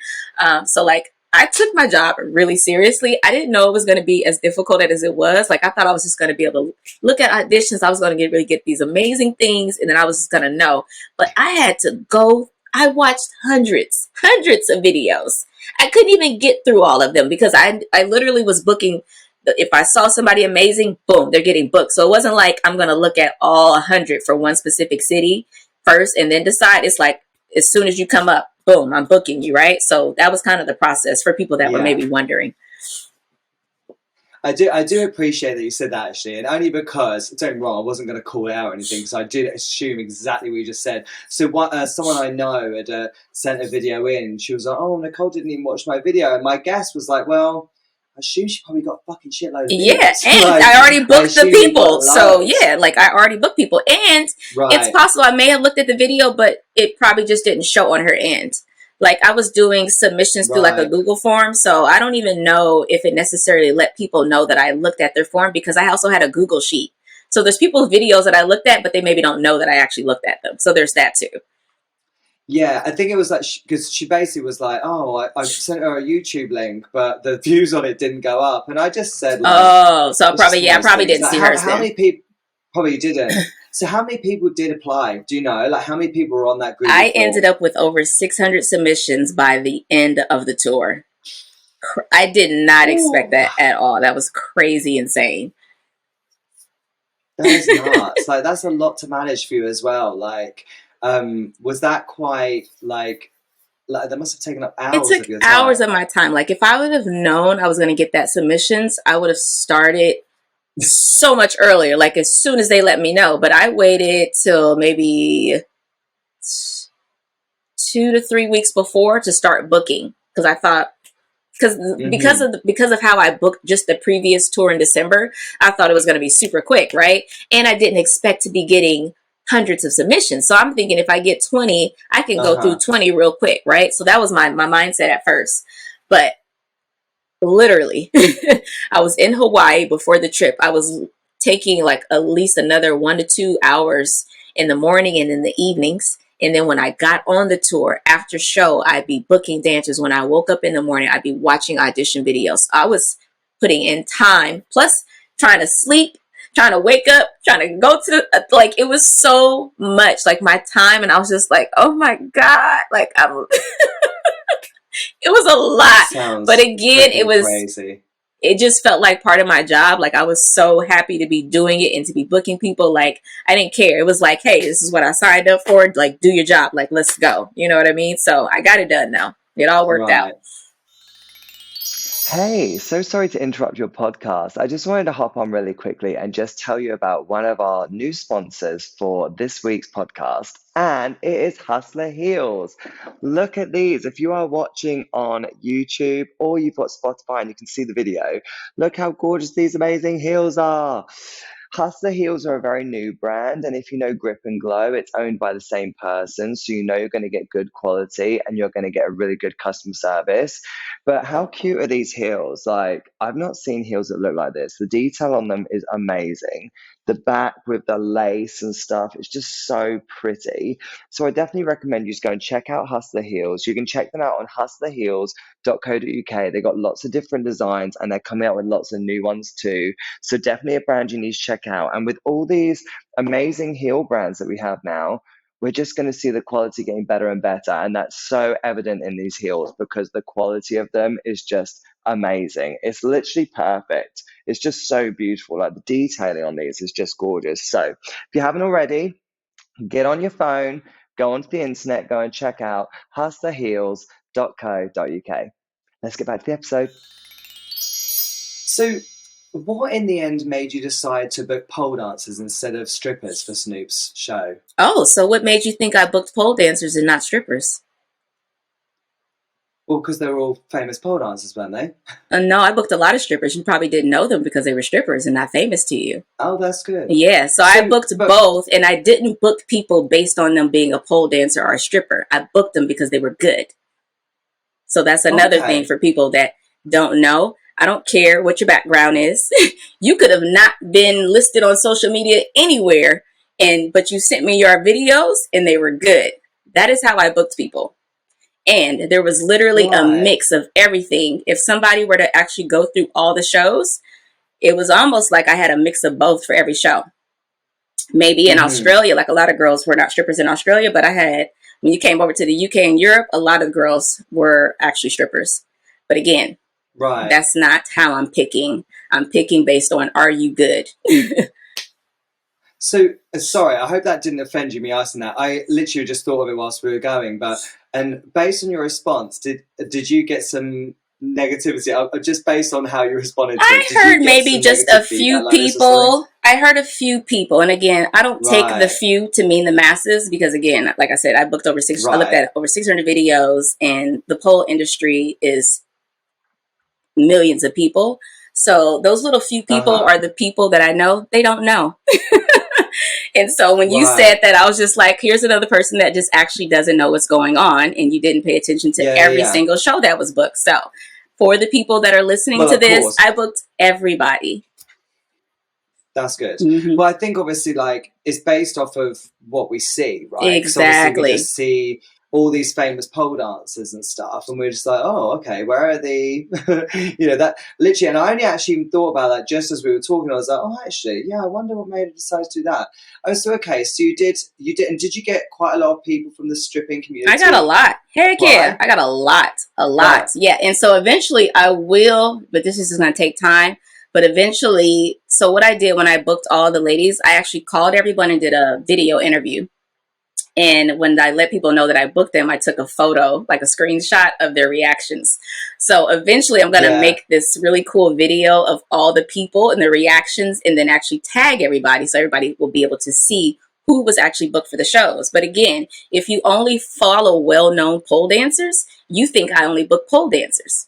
So like, I took my job really seriously. I didn't know it was going to be as difficult as it was. Like, I thought I was just going to be able to look at auditions. I was going to really get these amazing things, and then I was just going to know. But I had to go. I watched hundreds of videos. I couldn't even get through all of them because I literally was booking. If I saw somebody amazing, boom, they're getting booked. So it wasn't like I'm going to look at all 100 for one specific city first and then decide. It's like, as soon as you come up, boom, I'm booking you, right? So that was kind of the process for people that were maybe wondering. I do appreciate that you said that, actually, and only because, don't get me wrong, I wasn't going to call it out or anything, because I did assume exactly what you just said. So someone I know had sent a video in. She was like, "Oh, Nicole didn't even watch my video," and my guess was like, "Well, I assume she probably got a fucking shitload of videos." Yeah, and like, I already booked the people. So yeah, like, I already booked people. And it's possible I may have looked at the video, but it probably just didn't show on her end. Like, I was doing submissions through like a Google form. So I don't even know if it necessarily let people know that I looked at their form, because I also had a Google sheet. So there's people's videos that I looked at, but they maybe don't know that I actually looked at them. So there's that too. Yeah, I think it was like, because she basically was like, "Oh, I sent her a YouTube link, but the views on it didn't go up." And I just said, like, "Oh, so I probably didn't see hers." How many people? Probably didn't. So how many people did apply? Do you know? Like, how many people were on that group? I ended up with over 600 submissions by the end of the tour. I did not expect that at all. That was crazy insane. That is nuts. Like, that's a lot to manage for you as well. Like, was that quite like that must have taken up hours of your time? Hours of my time. Like, if I would have known I was going to get that submissions, I would have started so much earlier, like as soon as they let me know. But I waited till maybe 2 to 3 weeks before to start booking, because I thought, because of how I booked just the previous tour in December, I thought it was going to be super quick, right? And I didn't expect to be getting hundreds of submissions. So I'm thinking if I get 20, I can go through Uh-huh. 20 real quick, right? So that was my mindset at first. But literally, I was in Hawaii before the trip. I was taking like at least another 1 to 2 hours in the morning and in the evenings. And then when I got on the tour after show, I'd be booking dancers. When I woke up in the morning, I'd be watching audition videos. I was putting in time, plus trying to sleep, trying to wake up, trying to go to like, it was so much like my time. And I was just like, oh my God, like it was a lot. But Sounds again, freaking crazy. it just felt like part of my job. Like I was so happy to be doing it and to be booking people. Like I didn't care. It was like, hey, this is what I signed up for. Like, do your job. Like, let's go. You know what I mean? So I got it done now. It all worked out. Right. Hey, so sorry to interrupt your podcast. I just wanted to hop on really quickly and just tell you about one of our new sponsors for this week's podcast, and it is Hustler Heels. Look at these. If you are watching on YouTube or you've got Spotify and you can see the video, look how gorgeous these amazing heels are. Hustler Heels are a very new brand, and if you know Grip and Glow, it's owned by the same person, so you know you're going to get good quality and you're going to get a really good customer service. But how cute are these heels? Like, I've not seen heels that look like this. The detail on them is amazing. The back with the lace and stuff, it's just so pretty. So I definitely recommend you just go and check out Hustler Heels. You can check them out on hustlerheels.co.uk. They got lots of different designs and they're coming out with lots of new ones too. So definitely a brand you need to check out. And with all these amazing heel brands that we have now, we're just going to see the quality getting better and better. And that's so evident in these heels because the quality of them is just amazing. It's literally perfect. It's just so beautiful. Like the detailing on these is just gorgeous. So if you haven't already, get on your phone, go onto the internet, go and check out hustlerheels.co.uk. Let's get back to the episode. So, what in the end made you decide to book pole dancers instead of strippers for Snoop's show? Oh, so what made you think I booked pole dancers and not strippers? Well, because they were all famous pole dancers, weren't they? No, I booked a lot of strippers. You probably didn't know them because they were strippers and not famous to you. Oh, that's good. Yeah, so I booked both, and I didn't book people based on them being a pole dancer or a stripper. I booked them because they were good. So that's another thing for people that don't know. I don't care what your background is. You could have not been listed on social media anywhere, but you sent me your videos and they were good. That is how I booked people. And there was literally a mix of everything. If somebody were to actually go through all the shows, it was almost like I had a mix of both for every show. Maybe in Australia, like a lot of girls were not strippers in Australia, but when you came over to the UK and Europe, a lot of the girls were actually strippers. But again, that's not how I'm picking. I'm picking based on, are you good? So, sorry, I hope that didn't offend you, me asking that. I literally just thought of it whilst we were going, and based on your response, did you get some negativity? Just based on how you responded to it, I heard maybe just a few people. I heard a few people, and again, I don't take the few to mean the masses because, again, like I said, I looked at over 600 videos, and the pole industry is millions of people. So those little few people are the people that I know. They don't know. And so when you said that, I was just like, here's another person that just actually doesn't know what's going on, and you didn't pay attention to every single show that was booked. So for the people that are listening to this, I booked everybody. That's good. Well, I think obviously, like, it's based off of what we see, right? Exactly. We just see all these famous pole dancers and stuff, and we're just like, oh, okay, where are the, that literally. And I only actually thought about that just as we were talking. I was like, oh, actually, yeah, I wonder what made her decide to do that. Oh, so okay, so you did, and did you get quite a lot of people from the stripping community? I got a lot. Heck yeah, I got a lot. Right. Yeah, and so eventually I will, but this is just going to take time. But eventually, so what I did when I booked all the ladies, I actually called everyone and did a video interview. And when I let people know that I booked them, I took a photo, like a screenshot of their reactions. So eventually I'm going to make this really cool video of all the people and the reactions and then actually tag everybody so everybody will be able to see who was actually booked for the shows. But again, if you only follow well-known pole dancers, you think I only book pole dancers.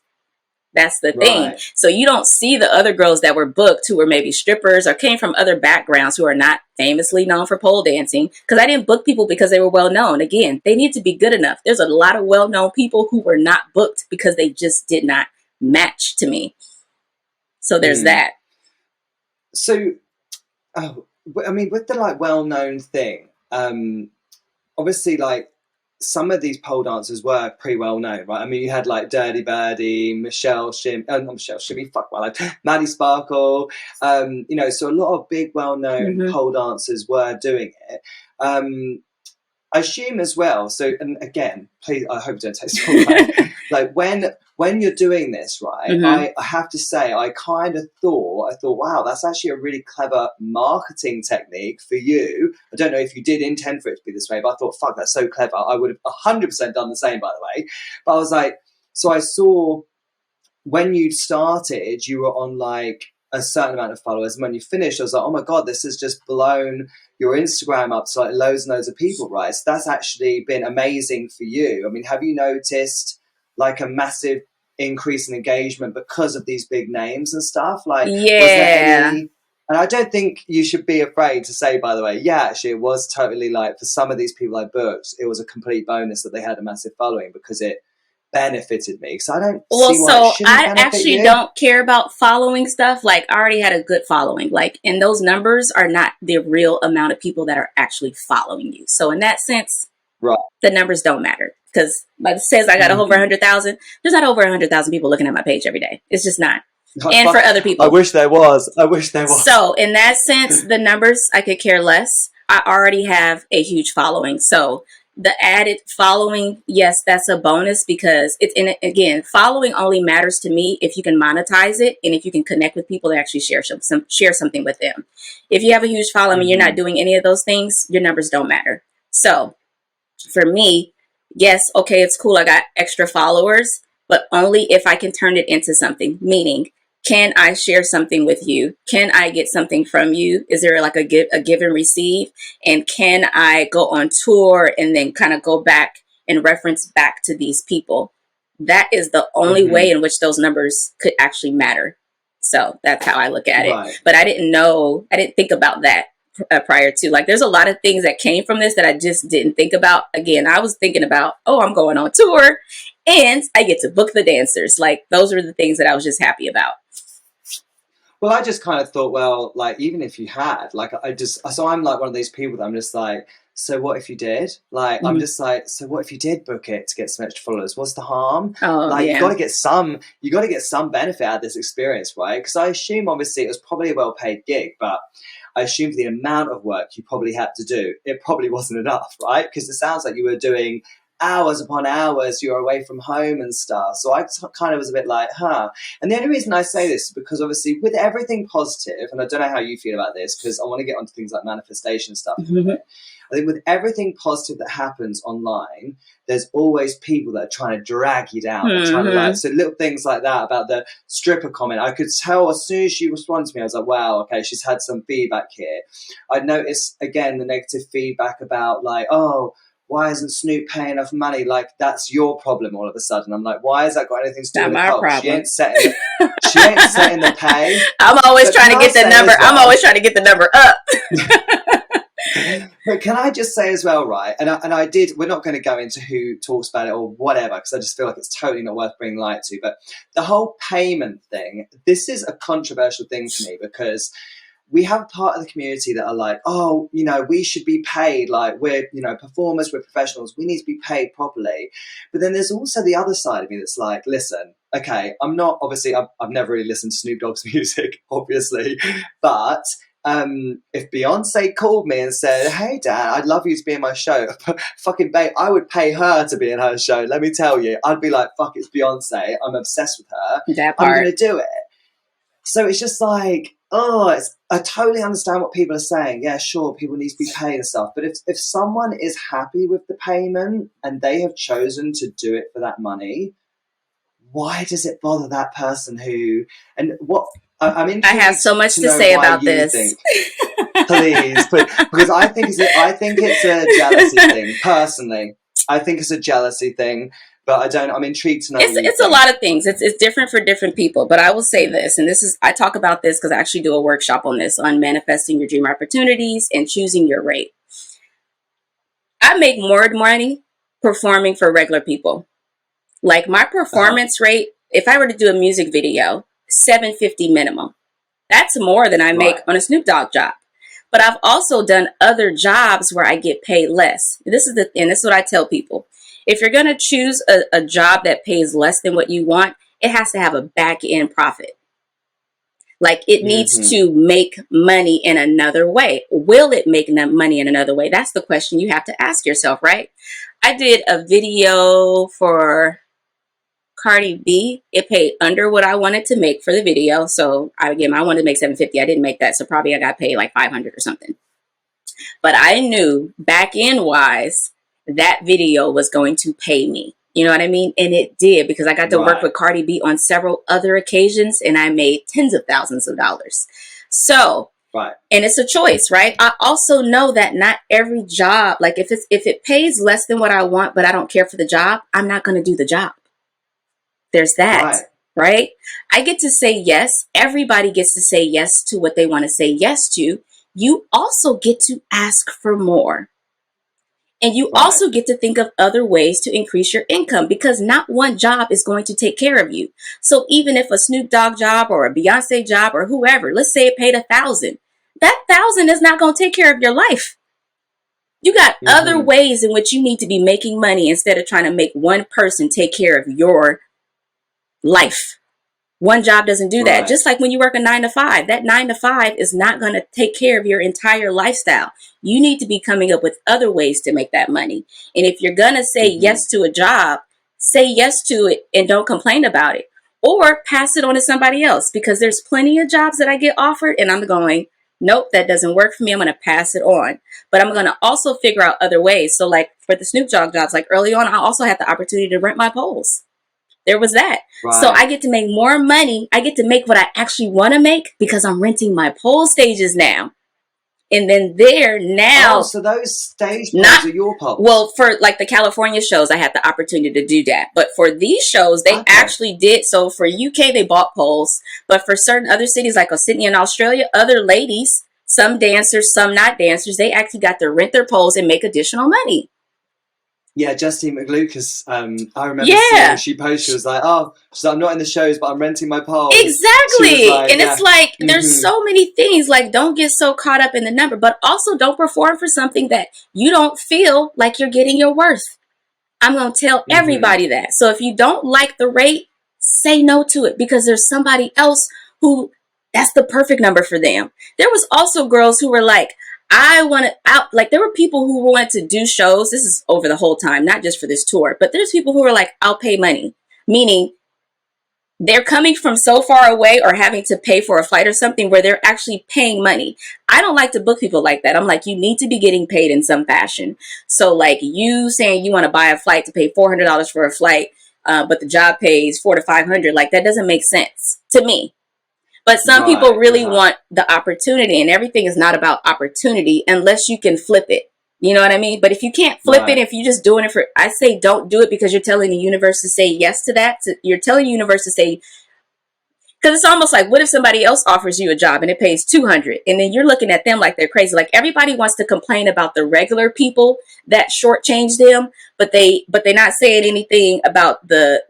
That's the thing. Right. So you don't see the other girls that were booked who were maybe strippers or came from other backgrounds who are not famously known for pole dancing. Because I didn't book people because they were well known. Again, they need to be good enough. There's a lot of well known people who were not booked because they just did not match to me. So there's that. So, I mean, with the like well-known thing, obviously, like some of these pole dancers were pretty well known, right? I mean, you had like Dirty Birdie, not Michelle Shimmy, fuck my life, Maddie Sparkle, you know, so a lot of big well-known pole dancers were doing it. I assume as well. So, and again, please, I hope you don't take this wrong. Like when you're doing this, right? I have to say, I thought, wow, that's actually a really clever marketing technique for you. I don't know if you did intend for it to be this way, but I thought, fuck, that's so clever. I would have 100% done the same, by the way. But I was like, so I saw when you started, you were on like a certain amount of followers, and when you finished, I was like, oh my god, this has just blown your Instagram up to like loads and loads of people, right? So that's actually been amazing for you. I mean, have you noticed like a massive increase in engagement because of these big names and stuff? Like, was there any? And I don't think you should be afraid to say, by the way, yeah, actually, it was totally like for some of these people I booked, it was a complete bonus that they had a massive following because it benefited me. So I don't see why it shouldn't benefit actually you. don't care about following stuff. Like I already had a good following, like, and those numbers are not the real amount of people that are actually following you. So in that sense, right, the numbers don't matter because like it says I got over 100,000. There's not over 100,000 people looking at my page every day. It's just not. And for other people, I wish there was. So in that sense, the numbers I could care less. I already have a huge following. So the added following, yes, that's a bonus because it's in it. Again, following only matters to me if you can monetize it and if you can connect with people that actually share something with them. If you have a huge following and you're not doing any of those things, your numbers don't matter. So for me, yes, okay, it's cool. I got extra followers, but only if I can turn it into something, meaning, can I share something with you? Can I get something from you? Is there like a give and receive? And can I go on tour and then kind of go back and reference back to these people? That is the only way in which those numbers could actually matter. So that's how I look at it. But I didn't think about that prior to. Like, there's a lot of things that came from this that I just didn't think about. Again, I was thinking about, oh, I'm going on tour and I get to book the dancers. Like, those were the things that I was just happy about. Well, I just kind of thought, well, like, even if you had, like, so I'm like one of these people that I'm just like, so what if you did? Like, I'm just like, so what if you did book it to get some extra followers? What's the harm? You got to get some benefit out of this experience, right? Because I assume, obviously, it was probably a well-paid gig, but I assume for the amount of work you probably had to do, it probably wasn't enough, right? Because it sounds like you were doing hours upon hours, you're away from home and stuff. So I kind of was a bit like, huh. And the only reason I say this is because obviously with everything positive, and I don't know how you feel about this because I want to get onto things like manifestation stuff. I think with everything positive that happens online, there's always people that are trying to drag you down. Trying to like, so little things like that about the stripper comment. I could tell as soon as she responded to me, I was like, wow, okay, she's had some feedback here. I'd noticed again the negative feedback about like, oh, why isn't Snoop paying enough money? Like, that's your problem all of a sudden. I'm like, why has that got anything to do with the cult? She ain't setting the pay. I'm always trying to get the number. I'm always trying to get the number up. But can I just say as well, right? And I did, we're not going to go into who talks about it or whatever, because I just feel like it's totally not worth bringing light to. But the whole payment thing, this is a controversial thing for me because we have part of the community that are like, oh, you know, we should be paid. Like, we're, you know, performers, we're professionals. We need to be paid properly. But then there's also the other side of me that's like, listen, okay, I'm not, obviously, I've never really listened to Snoop Dogg's music, obviously. But if Beyonce called me and said, hey, Dad, I'd love you to be in my show, fucking babe, I would pay her to be in her show. Let me tell you, I'd be like, fuck, it's Beyonce. I'm obsessed with her. I'm going to do it. So it's just like, I totally understand what people are saying. Yeah, sure, people need to be paid and stuff. But if someone is happy with the payment and they have chosen to do it for that money, why does it bother that person who, and what, I have so much to say about this. Please, because I think it's a jealousy thing. Personally, I think it's a jealousy thing but I'm intrigued to know what you It's a think. lot of things. It's different for different people. But I will say this, and this is, I talk about this because I actually do a workshop on this, on manifesting your dream opportunities and choosing your rate. I make more money performing for regular people. Like my Uh-huh. performance rate, if I were to do a music video, 750 minimum. That's more than I make Right. on a Snoop Dogg job. But I've also done other jobs where I get paid less. And this is what I tell people. If you're going to choose a job that pays less than what you want, it has to have a back end profit. Like it needs Mm-hmm. to make money in another way. Will it make money in another way? That's the question you have to ask yourself, right? I did a video for Cardi B. It paid under what I wanted to make for the video. So I wanted to make 750. I didn't make that. So probably I got paid like 500 or something. But I knew back end wise that video was going to pay me. You know what I mean? And it did, because I got to work Right. with Cardi B on several other occasions and I made tens of thousands of dollars. So, Right. and it's a choice, right? I also know that not every job, like if it pays less than what I want, but I don't care for the job, I'm not going to do the job. There's that, Right. right? I get to say yes. Everybody gets to say yes to what they want to say yes to. You also get to ask for more. And you Right. also get to think of other ways to increase your income, because not one job is going to take care of you. So even if a Snoop Dogg job or a Beyonce job or whoever, let's say it paid 1,000, that 1,000 is not going to take care of your life. You got other Mm-hmm. ways in which you need to be making money instead of trying to make one person take care of your life. One job doesn't do that. Right. Just like when you work a 9 to 5, that 9 to 5 is not going to take care of your entire lifestyle. You need to be coming up with other ways to make that money. And if you're going to say Mm-hmm. yes to a job, say yes to it and don't complain about it, or pass it on to somebody else, because there's plenty of jobs that I get offered and I'm going, nope, that doesn't work for me. I'm going to pass it on. But I'm going to also figure out other ways. So like for the Snoop Dogg jobs, like early on, I also had the opportunity to rent my poles. There was that. So Right. I get to make more money. I get to make what I actually want to make because I'm renting my pole stages now. And then there Oh, now, so those stage not, poles are your well, poles. for like the California shows, I had the opportunity to do that. But for these shows, they Okay. actually did. So for UK, they bought poles. But for certain other cities like Sydney in Australia, other ladies, some dancers, some not dancers, they actually got to rent their poles and make additional money. Yeah, Justine McLucas. I remember seeing Yeah. she posted. She was like, "Oh, she's like, I'm not in the shows, but I'm renting my poles." She was Exactly. like, And it's "Yeah, like there's mm-hmm, so many things, like don't get so caught up in the number, but also don't perform for something that you don't feel like you're getting your worth. I'm going to tell mm-hmm, everybody that. So if you don't like the rate, say no to it, because there's somebody else who that's the perfect number for them. There was also girls who were like, I want to out, like there were people who wanted to do shows. This is over the whole time, not just for this tour, but there's people who were like, I'll pay money, meaning they're coming from so far away or having to pay for a flight or something where they're actually paying money. I don't like to book people like that. I'm like, you need to be getting paid in some fashion. So like you saying you want to buy a flight to pay $400 for a flight, but the job pays 400 to 500, like that doesn't make sense to me. But some people right, really uh-huh, want the opportunity, and everything is not about opportunity unless you can flip it. You know what I mean? But if you can't flip it, right, if you're just doing it for, I say don't do it because you're telling the universe to say yes to that. You're telling the universe to say, because it's almost like, what if somebody else offers you a job and it pays 200, and then you're looking at them like they're crazy? Like everybody wants to complain about the regular people that shortchange them, but they're not saying anything about the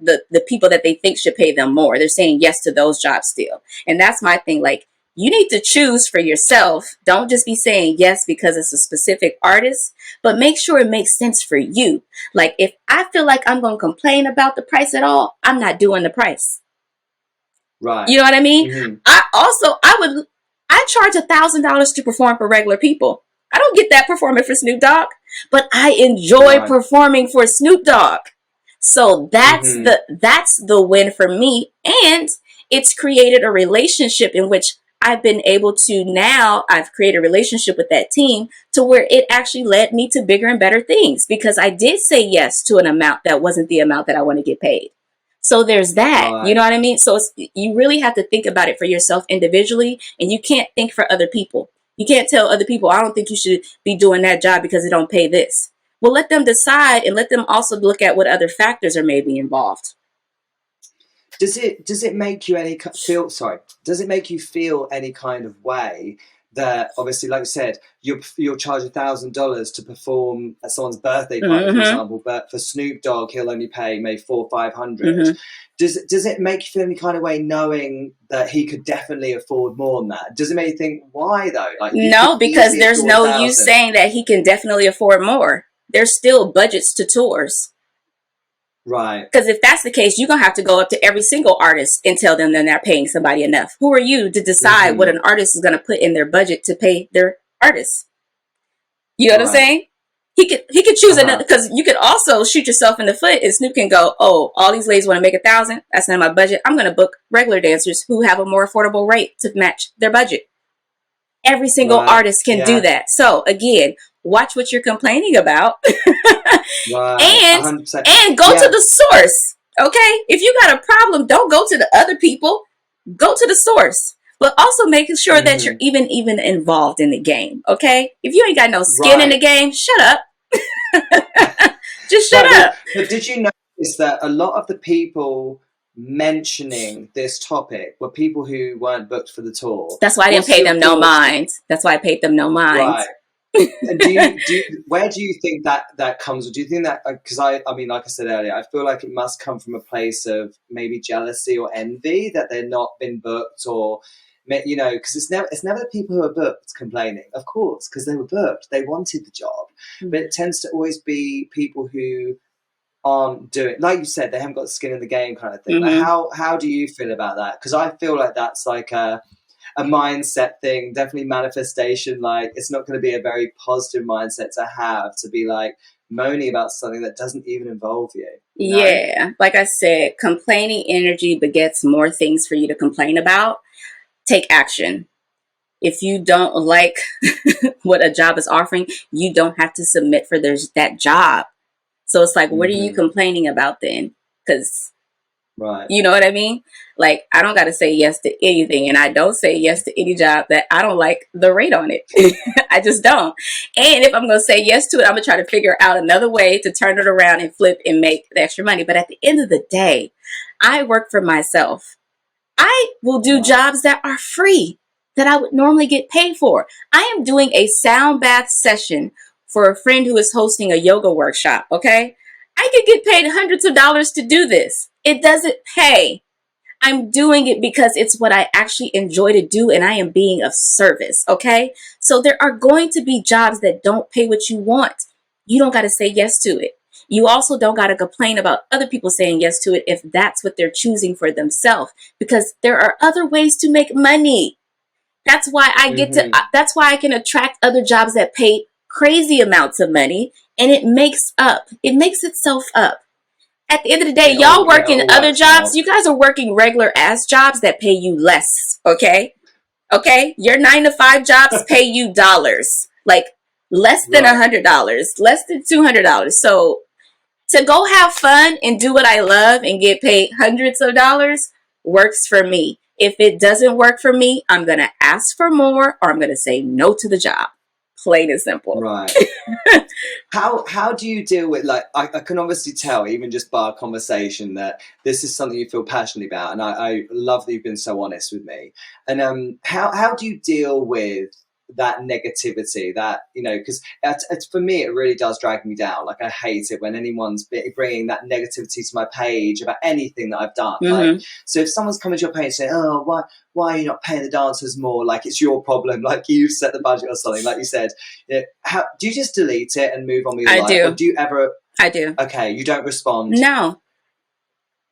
people that they think should pay them more. They're saying yes to those jobs still, and that's my thing. Like you need to choose for yourself. Don't just be saying yes because it's a specific artist, but make sure it makes sense for you. Like if I feel like I'm going to complain about the price at all, I'm not doing the price. right, You know what I mean? mm-hmm, I charge $1,000 to perform for regular people. I don't get that performing for Snoop Dogg, but I enjoy right, performing for Snoop Dogg. So mm-hmm, that's the win for me. And it's created a relationship in which I've been able to, now I've created a relationship with that team to where it actually led me to bigger and better things, because I did say yes to an amount that wasn't the amount that I want to get paid. So there's that, you know right, what I mean? So you really have to think about it for yourself individually, and you can't think for other people. You can't tell other people, I don't think you should be doing that job because it don't pay this. Well, let them decide, and let them also look at what other factors are maybe involved. Does it make you feel, sorry, does it make you feel any kind of way that, obviously, like you said, you'll charge $1,000 to perform at someone's birthday party, for example, but for Snoop Dogg he'll only pay maybe 400-500. Does it make you feel any kind of way knowing that he could definitely afford more than that? Does it make you think, why though? Like, no, because there's no use saying that he can definitely afford more. There's still budgets to tours. Right. Because if that's the case, you're going to have to go up to every single artist and tell them they're not paying somebody enough. Who are you to decide what an artist is going to put in their budget to pay their artists? You know what I'm saying? He could choose another, because you could also shoot yourself in the foot, and Snoop can go, oh, all these ladies want to make 1,000. That's not my budget. I'm going to book regular dancers who have a more affordable rate to match their budget. Every single artist can do that. So again, watch what you're complaining about, and go to the source. Okay, if you got a problem, don't go to the other people. Go to the source, but also making sure that you're even involved in the game. Okay, if you ain't got no skin in the game, shut up. Just shut up. But did you notice that a lot of the people mentioning this topic were people who weren't booked for the tour? That's why I didn't pay them no mind. That's why I paid them no mind. Right. And where do you think that comes? Do you think that, because I mean, like I said earlier, I feel like it must come from a place of maybe jealousy or envy that they're not been booked, or, you know, because it's never the people who are booked complaining, of course, because they were booked, they wanted the job, but it tends to always be people who aren't doing, like you said, they haven't got skin in the game kind of thing. Like, how do you feel about that? Because I feel like that's like a mindset thing, definitely manifestation. Like, it's not going to be a very positive mindset to have, to be like moaning about something that doesn't even involve you. You know? Yeah, like I said, complaining energy begets more things for you to complain about. Take action. If you don't like what a job is offering, you don't have to submit for that job. So it's like, what are you complaining about then? Because, you know what I mean? Like, I don't got to say yes to anything, and I don't say yes to any job that I don't like the rate on it. I just don't. And if I'm going to say yes to it, I'm going to try to figure out another way to turn it around and flip and make the extra money. But at the end of the day, I work for myself. I will do jobs that are free, that I would normally get paid for. I am doing a sound bath session for a friend who is hosting a yoga workshop, okay? I could get paid hundreds of dollars to do this. It doesn't pay. I'm doing it because it's what I actually enjoy to do, and I am being of service, okay? So there are going to be jobs that don't pay what you want. You don't got to say yes to it. You also don't got to complain about other people saying yes to it if that's what they're choosing for themselves, because there are other ways to make money. That's why that's why I can attract other jobs that pay crazy amounts of money, and it makes itself up. At the end of the day, y'all working other jobs. You guys are working regular ass jobs that pay you less. Okay. Your 9-to-5 jobs pay you dollars, like less than $100, less than $200. So to go have fun and do what I love and get paid hundreds of dollars works for me. If it doesn't work for me, I'm going to ask for more, or I'm going to say no to the job. Plain and simple. Right. How do you deal with, like, I can obviously tell, even just by our conversation, that this is something you feel passionate about, and I love that you've been so honest with me. And how do you deal with that negativity, that, you know, because it's, for me, it really does drag me down. Like, I hate it when anyone's bringing that negativity to my page about anything that I've done. Like, so if someone's coming to your page saying, oh, why are you not paying the dancers more? Like, it's your problem. Like, you set the budget or something. Like you said, you know, how do you just delete it and move on with your life? Or do you ever? I do. Okay, you don't respond. No.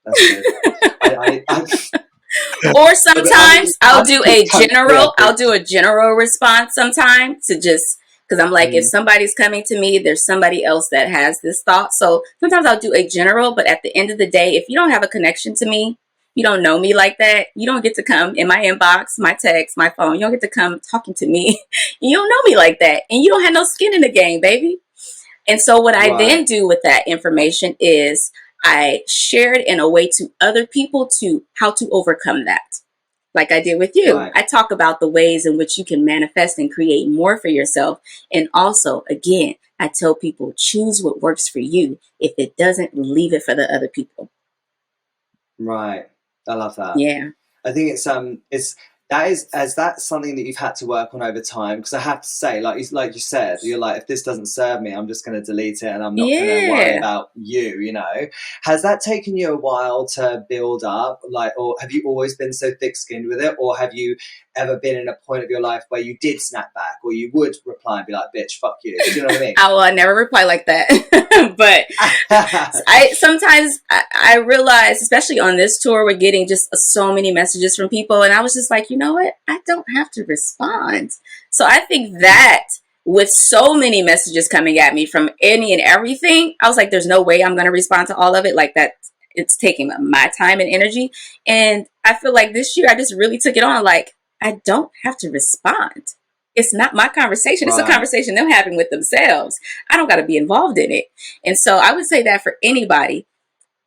That's good. Or sometimes I'll do a general response sometimes, to just, because I'm like, if somebody's coming to me, there's somebody else that has this thought. So sometimes I'll do a general, but at the end of the day, if you don't have a connection to me, you don't know me like that, you don't get to come in my inbox, my text, my phone. You don't get to come talking to me. You don't know me like that. And you don't have no skin in the game, baby. And so what I then do with that information is I share it in a way to other people to how to overcome that. like I did with you. Right. I talk about the ways in which you can manifest and create more for yourself. And also, again, I tell people, choose what works for you. If it doesn't, leave it for the other people. Right. I love that. Yeah. I think that's something that you've had to work on over time, because I have to say, like you said, you're like, if this doesn't serve me, I'm just going to delete it and I'm not going to worry Yeah. about you, you know. Has that taken you a while to build up, like, or have you always been so thick-skinned with it, or have you ever been in a point of your life where you did snap back, or you would reply and be like, bitch, fuck you? Do you know what I mean? I never reply like that. But I realize, especially on this tour, we're getting just so many messages from people. And I was just like, you know what? I don't have to respond. So I think that with so many messages coming at me from any and everything, I was like, there's no way I'm going to respond to all of it. Like that, it's taking my time and energy. And I feel like this year I just really took it on. Like, I don't have to respond. It's not my conversation. It's a conversation they're having with themselves. I don't got to be involved in it. And so I would say that for anybody,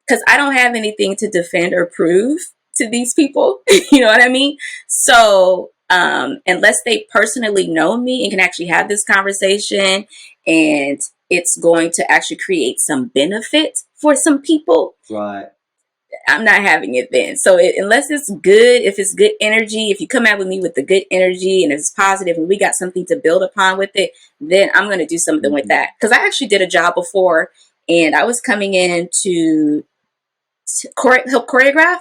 because I don't have anything to defend or prove to these people. You know what I mean? So unless they personally know me and can actually have this conversation, and it's going to actually create some benefit for some people, Right. I'm not having it then. So unless it's good, if it's good energy, if you come out with me with the good energy and it's positive and we got something to build upon with it, then I'm going to do something with that. Because I actually did a job before, and I was coming in to help choreograph.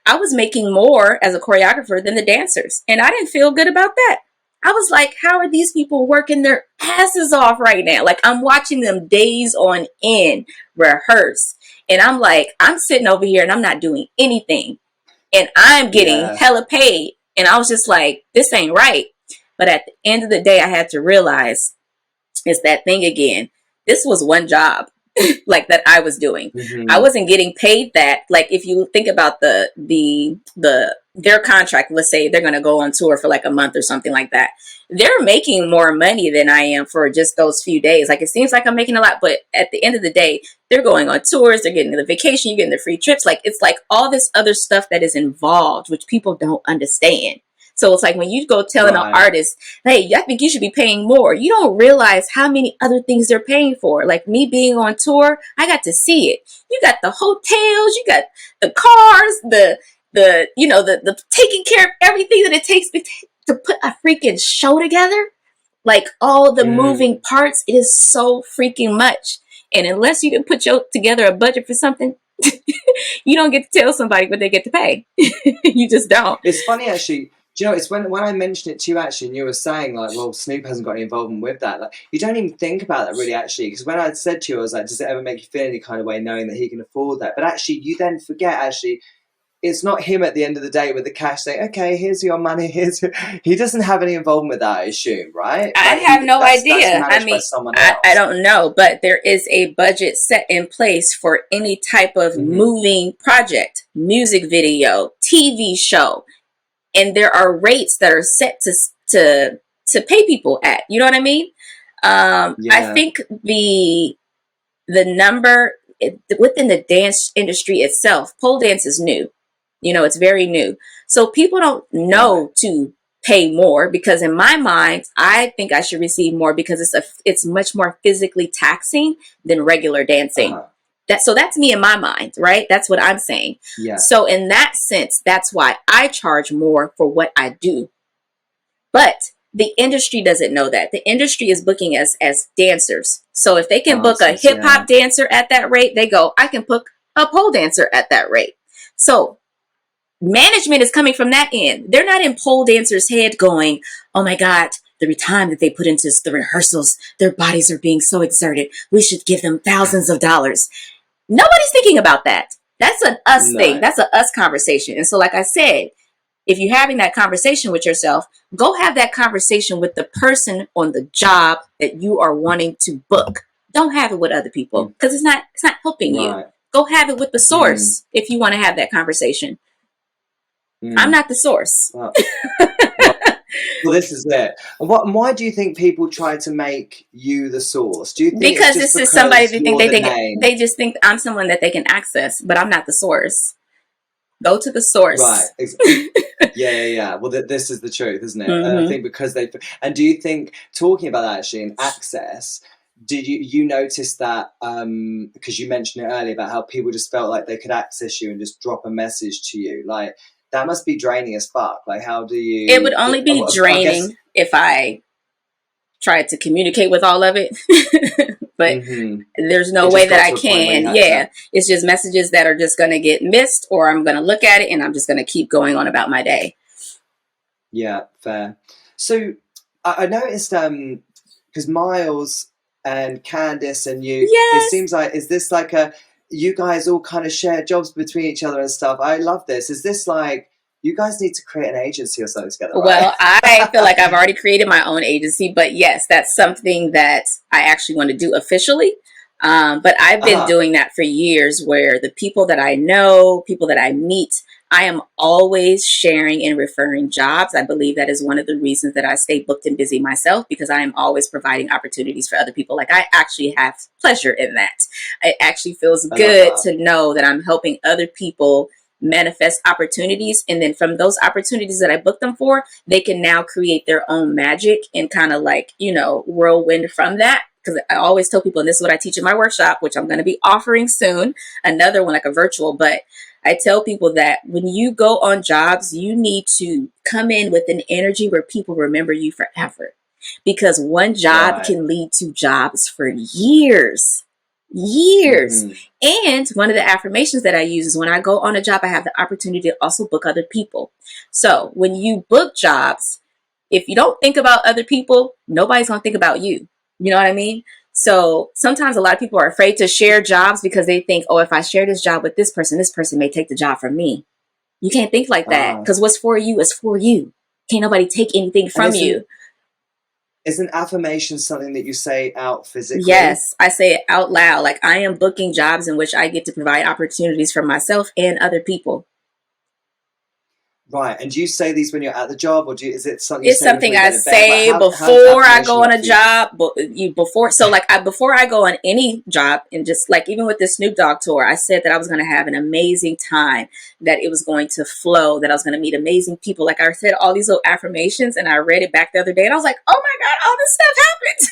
I was making more as a choreographer than the dancers, and I didn't feel good about that. I was like, how are these people working their asses off right now? Like, I'm watching them days on end rehearse. And I'm like, I'm sitting over here and I'm not doing anything. And I'm getting hella paid. And I was just like, this ain't right. But at the end of the day, I had to realize it's that thing again. This was one job like that I was doing. I wasn't getting paid that. Like, if you think about their contract, let's say they're going to go on tour for like a month or something like that. They're making more money than I am for just those few days. Like, it seems like I'm making a lot, but at the end of the day, they're going on tours, they're getting the vacation, you're getting the free trips. Like, it's like all this other stuff that is involved, which people don't understand. So it's like when you go telling an artist, hey, I think you should be paying more, you don't realize how many other things they're paying for. Like me being on tour, I got to see it. You got the hotels, you got the cars, the taking care of everything that it takes to put a freaking show together. Like all the moving parts, it is so freaking much. And unless you can put together a budget for something, you don't get to tell somebody what they get to pay. You just don't. It's funny, actually. Do you know, it's when I mentioned it to you, actually, and you were saying, like, well, Snoop hasn't got any involvement with that. Like, you don't even think about that, really, actually. Because when I said to you, I was like, does it ever make you feel any kind of way knowing that he can afford that? But actually, you then forget, actually, it's not him at the end of the day with the cash saying, okay, here's your money. He doesn't have any involvement with that, I assume, right? I have no idea. I mean, I don't know, but there is a budget set in place for any type of moving project, music video, TV show. And there are rates that are set to pay people at. You know what I mean? I think the number within the dance industry itself, pole dance is new. You know, it's very new. So people don't know to pay more, because in my mind, I think I should receive more because it's much more physically taxing than regular dancing. So that's me in my mind, right? That's what I'm saying. Yeah. So in that sense, that's why I charge more for what I do. But the industry doesn't know that. The industry is booking us as dancers. So if they can book a hip hop dancer at that rate, they go, I can book a pole dancer at that rate. So management is coming from that end. They're not in pole dancers' head going, oh my God, the time that they put into the rehearsals, their bodies are being so exerted. We should give them thousands of dollars. Nobody's thinking about that. That's an us thing. That's an us conversation. And so, like I said, if you're having that conversation with yourself, go have that conversation with the person on the job that you are wanting to book. Don't have it with other people, because it's not helping you. Go have it with the source if you want to have that conversation. I'm not the source. Well, this is it. Why do you think people try to make you the source? Do you think because this is somebody they just think I'm someone that they can access, but I'm not the source. Go to the source. Right. Yeah. Well, this is the truth, isn't it? And I Mm-hmm. think because they, and do you think, talking about that actually in access, did you notice that, because you mentioned it earlier about how people just felt like they could access you and just drop a message to you, like that must be draining as fuck. Like, how do It would you, only be I guess, draining if I tried to communicate with all of it. But mm-hmm. there's no It way just that got I to a point where you can. had to, Yeah. It's just messages that are just going to get missed, or I'm going to look at it and I'm just going to keep going on about my day. yeah, fair. So I noticed, because Miles and Candice and you, it Yes. seems like, is this like a, you guys all kind of share jobs between each other and stuff? I love this. Is this like, you guys need to create an agency or something together, right? Well, I feel like I've already created my own agency, but yes, that's something that I actually want to do officially. But I've been Uh-huh. doing that for years, where the people that I know, people that I meet, I am always sharing and referring jobs. I believe that is one of the reasons that I stay booked and busy myself, because I am always providing opportunities for other people. Like, I actually have pleasure in that. It actually feels I love good that. to know that I'm helping other people manifest opportunities, and then from those opportunities that I book them for, they can now create their own magic and kind of like, whirlwind from that. Because I always tell people, and this is what I teach in my workshop, which I'm going to be offering soon, another one, like a virtual, but I tell people that when you go on jobs, you need to come in with an energy where people remember you forever, because one job Right. can lead to jobs for years. Years. Mm-hmm. And one of the affirmations that I use is, when I go on a job, I have the opportunity to also book other people. So when you book jobs, if you don't think about other people, nobody's going to think about you. You know what I mean? So sometimes a lot of people are afraid to share jobs because they think, oh, if I share this job with this person may take the job from me. You can't think like that, Ah. because what's for you is for you. Can't nobody take anything And from you. isn't affirmation something that you say out physically? Yes, I say it out loud. Like, I am booking jobs in which I get to provide opportunities for myself and other people. Right. And do you say these when you're at the job, or is it something you It's say before something you I go to bed? Like, say how does before I affirmation go on work a for you? job. Before I go on any job, and just like even with this Snoop Dogg tour, I said that I was going to have an amazing time, that it was going to flow, that I was going to meet amazing people. Like, I said all these little affirmations, and I read it back the other day, and I was like, oh my God, all this stuff happened.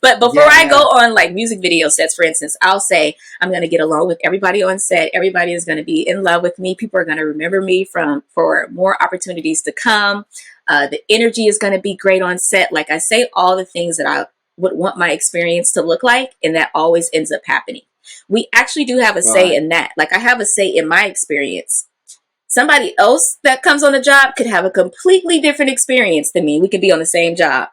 But before I go Yeah. on like music video sets, for instance, I'll say I'm going to get along with everybody on set. Everybody is going to be in love with me. People are going to remember me for more opportunities to come. The energy is going to be great on set. Like, I say all the things that I would want my experience to look like, and that always ends up happening. We actually do have a say Right. in that. Like, I have a say in my experience. Somebody else that comes on the job could have a completely different experience than me. We could be on the same job.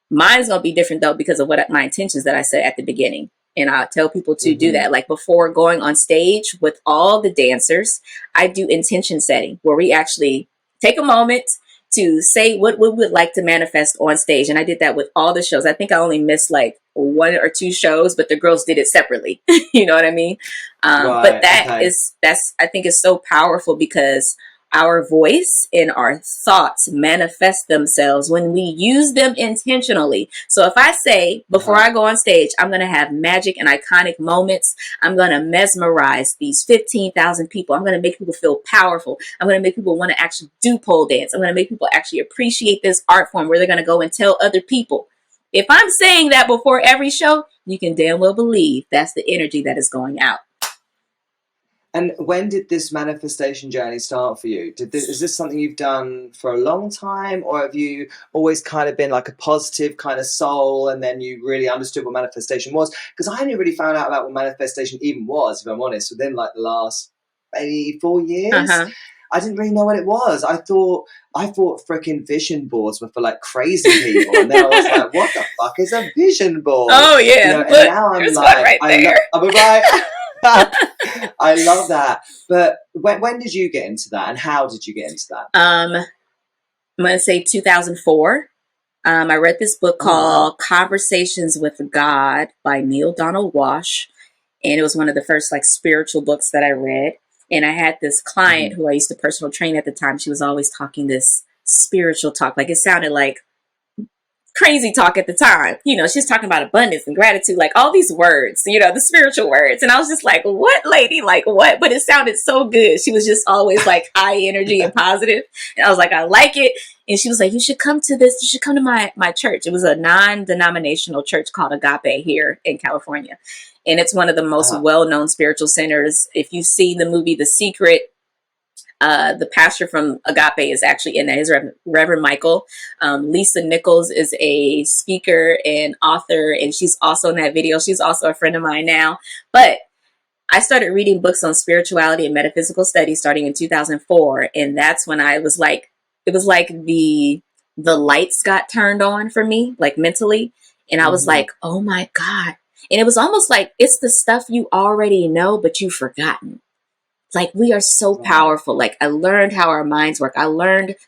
Mine's going to be different though, because of what my intentions that I said at the beginning. And I tell people to do Mm-hmm. that. Like, before going on stage with all the dancers, I do intention setting, where we actually take a moment to say what we would like to manifest on stage. And I did that with all the shows. I think I only missed like one or two shows, but the girls did it separately. You know what I mean? But Right. Okay. that's, I think, is so powerful, because our voice and our thoughts manifest themselves when we use them intentionally. So if I say before Uh-huh. I go on stage, I'm going to have magic and iconic moments, I'm going to mesmerize these 15,000 people, I'm going to make people feel powerful, I'm going to make people want to actually do pole dance, I'm going to make people actually appreciate this art form, where they're going to go and tell other people. If I'm saying that before every show, you can damn well believe that's the energy that is going out. And when did this manifestation journey start for you? Is this something you've done for a long time, or have you always kind of been like a positive kind of soul, and then you really understood what manifestation was? Because I only really found out about what manifestation even was, if I'm honest, within like the last maybe 4 years. Uh-huh. I didn't really know what it was. I thought freaking vision boards were for like crazy people, and then I was like, "What the fuck is a vision board?" Oh yeah, And look, now I'm there's one like, right there. I'm right. I love that. But when did you get into that, and how did you get into that? I'm going to say 2004. I read this book Oh wow. called Conversations with God by Neil Donald Walsh. And it was one of the first like spiritual books that I read. And I had this client Mhm. who I used to personal train at the time. She was always talking this spiritual talk. Like, it sounded like crazy talk at the time. She's talking about abundance and gratitude, like all these words, the spiritual words. And I was just like, what, lady? Like, what? But it sounded so good. She was just always like high energy and positive. And I was like, I like it. And she was like, you should come to this. You should come to my church. It was a non-denominational church called a.k.a. here in California. And it's one of the most well-known spiritual centers. If you see the movie The Secret, the pastor from a.k.a. is actually in that. His Reverend Michael. Lisa Nichols is a speaker and author, and she's also in that video. She's also a friend of mine now. But I started reading books on spirituality and metaphysical studies starting in 2004, and that's when I was like, it was like the lights got turned on for me, like mentally, and I was like, oh my God. And it was almost like it's the stuff you already know, but you've forgotten. Like, we are so powerful. Like, I learned how our minds work. I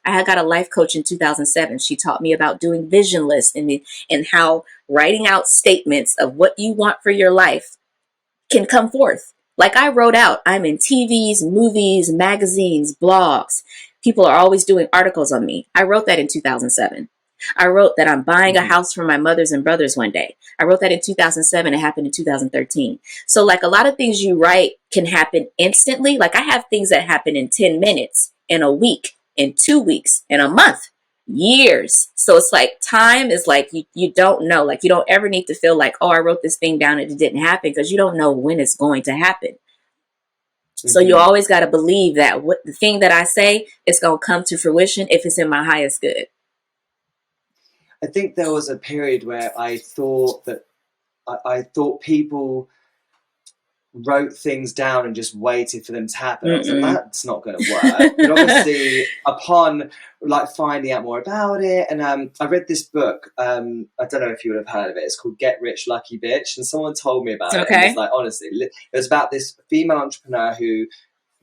had got a life coach in 2007. She taught me about doing vision lists and how writing out statements of what you want for your life can come forth. Like, I wrote out, I'm in TVs, movies, magazines, blogs. People are always doing articles on me. I wrote that in 2007. I wrote that I'm buying a house for my mothers and brothers one day. I wrote that in 2007. It happened in 2013. So like a lot of things you write can happen instantly. Like I have things that happen in 10 minutes, in a week, in 2 weeks, in a month, years. So it's like time is like you don't know. Like you don't ever need to feel like, oh, I wrote this thing down and it didn't happen, because you don't know when it's going to happen. So you always got to believe that what the thing that I say is going to come to fruition if it's in my highest good. I think there was a period where I thought that I thought people wrote things down and just waited for them to happen. I was like, that's not going to work. But obviously, upon like finding out more about it, and I read this book. I don't know if you would have heard of it. It's called Get Rich Lucky Bitch, and someone told me about it. And it's like, honestly, it was about this female entrepreneur who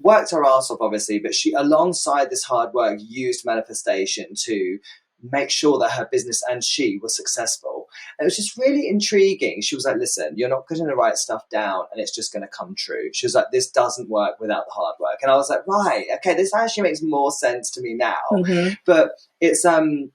worked her ass off, obviously, but she, alongside this hard work, used manifestation to make sure that her business and she was successful. And it was just really intriguing. She was like, listen, you're not going to write stuff down and it's just going to come true. She was like, this doesn't work without the hard work. And I was like, right, okay, this actually makes more sense to me now. But it's something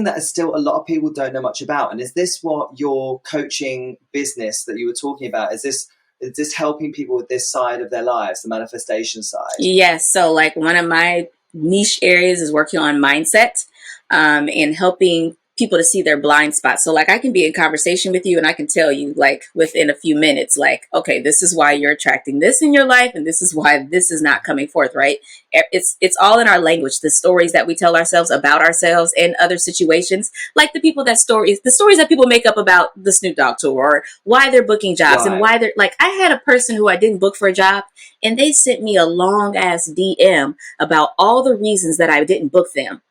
that is still a lot of people don't know much about. And is this what your coaching business that you were talking about, is this helping people with this side of their lives, the manifestation side? Yes. So like one of my niche areas is working on mindset. And helping people to see their blind spots. So like I can be in conversation with you and I can tell you like within a few minutes, like, okay, this is why you're attracting this in your life. And this is why this is not coming forth, right? It's all in our language, the stories that we tell ourselves about ourselves and other situations, like the stories that people make up about the Snoop Dogg tour or why they're booking jobs and why they're like, I had a person who I didn't book for a job and they sent me a long ass DM about all the reasons that I didn't book them.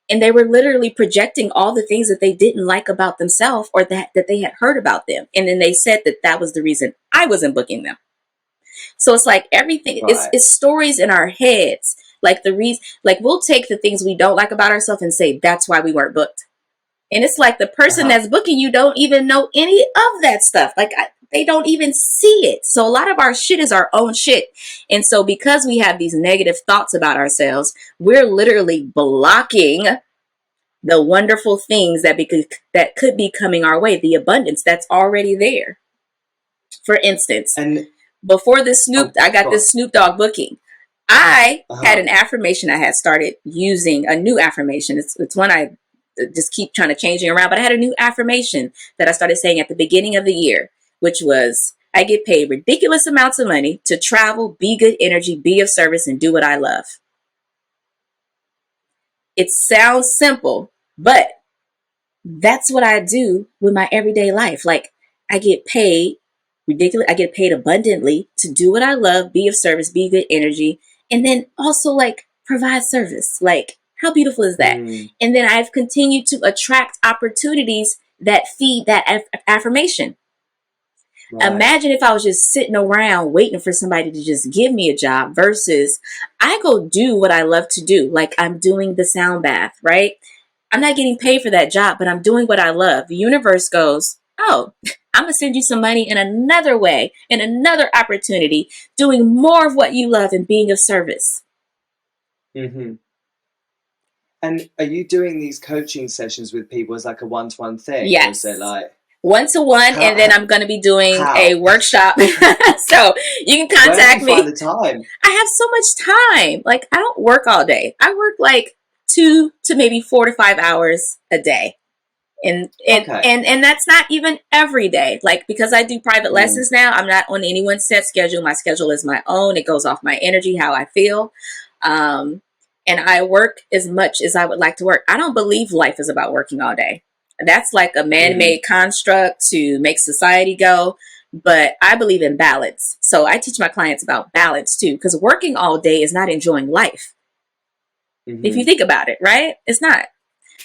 And they were literally projecting all the things that they didn't like about themselves or that they had heard about them. And then they said that was the reason I wasn't booking them. So it's like everything, it's stories in our heads. Like the reason, like we'll take the things we don't like about ourselves and say, that's why we weren't booked. And it's like the person that's booking you don't even know any of that stuff. Like they don't even see it. So a lot of our shit is our own shit. And so because we have these negative thoughts about ourselves, we're literally blocking the wonderful things that could be coming our way, the abundance that's already there. For instance, and before this I got this Snoop Dogg booking. I had an affirmation I had started using, a new affirmation. It's one I just keep trying to change it around, but I had a new affirmation that I started saying at the beginning of the year, which was, I get paid ridiculous amounts of money to travel, be good energy, be of service, and do what I love. It sounds simple, but that's what I do with my everyday life. Like I get paid ridiculous. I get paid abundantly to do what I love, be of service, be good energy, and then also like provide service. Like how beautiful is that? And then I've continued to attract opportunities that feed that affirmation. Imagine if I was just sitting around waiting for somebody to just give me a job versus I go do what I love to do. Like I'm doing the sound bath, right? I'm not getting paid for that job, but I'm doing what I love. The universe goes, oh, I'm going to send you some money in another way, in another opportunity, doing more of what you love and being of service. And are you doing these coaching sessions with people as like a one-to-one thing, or is it Yes. like One-to-one, and then I'm going to be doing a how? workshop. So you can Where do contact you find me. the time? I have so much time. Like, I don't work all day. I work like 2 to maybe 4 to 5 hours a day. Okay. And that's not even every day. Like, because I do private Mm, lessons now, I'm not on anyone's set schedule. My schedule is my own. It goes off my energy, how I feel. Um, and I work as much as I would like to work. I don't believe life is about working all day. That's like a hmm. man-made construct to make society go. But I believe in balance. So I teach my clients about balance too, because working all day is not enjoying life. If you Hmm. think about it, right? It's not.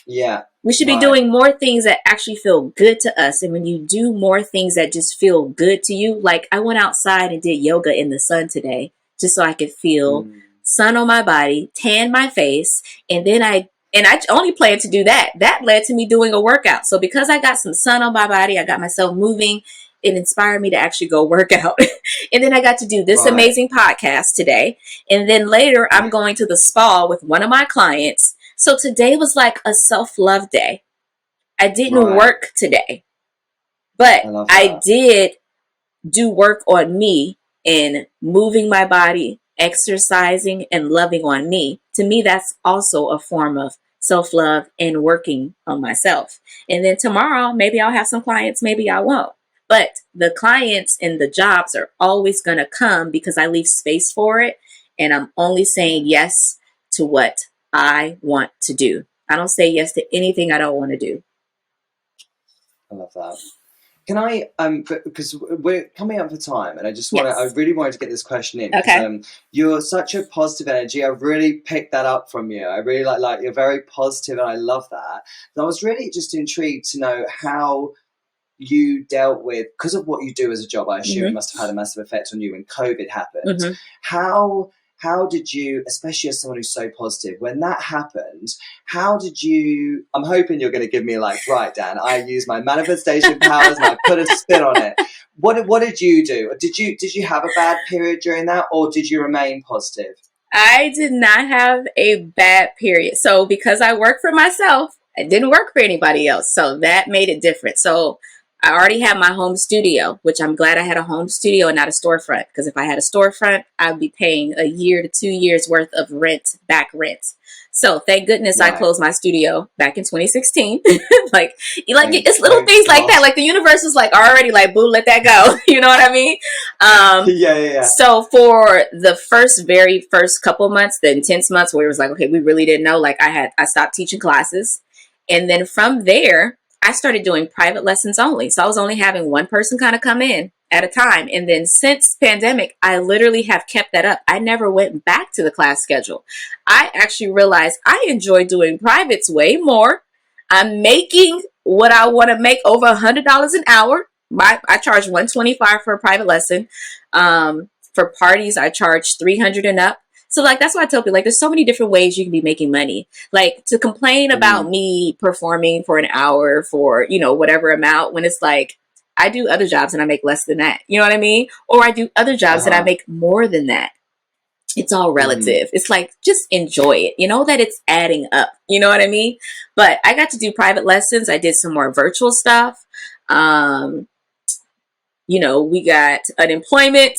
Yeah. We should be Right. doing more things that actually feel good to us. And when you do more things that just feel good to you, like I went outside and did yoga in the sun today just so I could feel Mm, sun on my body, tan my face, and I only planned to do that. That led to me doing a workout. So because I got some sun on my body, I got myself moving, it inspired me to actually go work out. And then I got to do this right. amazing podcast today. And then later I'm going to the spa with one of my clients. So today was like a self-love day. I didn't Right. work today, but I love I that. did do work on me in moving my body, exercising, and loving on me. To me, that's also a form of self love and working on myself. And then tomorrow, maybe I'll have some clients, maybe I won't. But the clients and the jobs are always going to come because I leave space for it. And I'm only saying yes to what I want to do. I don't say yes to anything I don't want to do. I love that. Can I, because we're coming up for time, and I Yes. really wanted to get this question in because Okay. you're such a positive energy. I really picked that up from you. I really like you're very positive, and I love that. And I was really just intrigued to know how you dealt with, because of what you do as a job. I assume it Mm-hmm. must have had a massive effect on you when COVID happened. Mm-hmm. How did you, especially as someone who's so positive, when that happened, how did you, I'm hoping you're going to give me like, right, Dan, I use my manifestation powers and I put a spin on it. What did you do? Did you have a bad period during that, or did you remain positive? I did not have a bad period. So because I work for myself, I didn't work for anybody else. So that made it different. So I already had my home studio, which I'm glad I had a home studio and not a storefront. Because if I had a storefront, I'd be paying a year to 2 years worth of back rent. So thank goodness I Right. closed my studio back in 2016. like, it's little Thank things like God. that. Like the universe was like already like, boo, let that go. You know what I mean? Yeah, yeah, yeah. So for the very first couple months, the intense months where it was like, okay, we really didn't know. Like I stopped teaching classes, and then from there, I started doing private lessons only. So I was only having one person kind of come in at a time. And then since pandemic, I literally have kept that up. I never went back to the class schedule. I actually realized I enjoy doing privates way more. I'm making what I want to make, over $100 an hour. I charge $125 for a private lesson. For parties, I charge 300 and up. So like that's why I tell people, like, there's so many different ways you can be making money. Like, to complain about Mm, me performing for an hour for, whatever amount, when it's like I do other jobs and I make less than that. You know what I mean? Or I do other jobs and I uh-huh. make more than that. It's all Hmm. relative. It's like, just enjoy it. You know that it's adding up. You know what I mean? But I got to do private lessons. I did some more virtual stuff. Um, we got unemployment.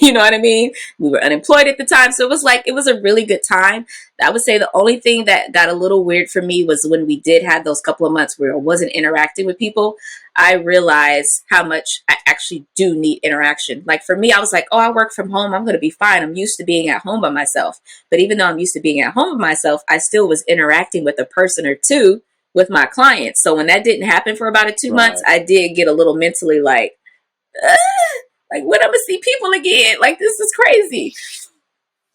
You know what I mean? We were unemployed at the time. So it was a really good time. I would say the only thing that got a little weird for me was when we did have those couple of months where I wasn't interacting with people. I realized how much I actually do need interaction. Like for me, I was like, oh, I work from home. I'm going to be fine. I'm used to being at home by myself. But even though I'm used to being at home by myself, I still was interacting with a person or two with my clients. So when that didn't happen for about 2 months, Right. I did get a little mentally like, like, when I'm gonna see people again? Like, this is crazy.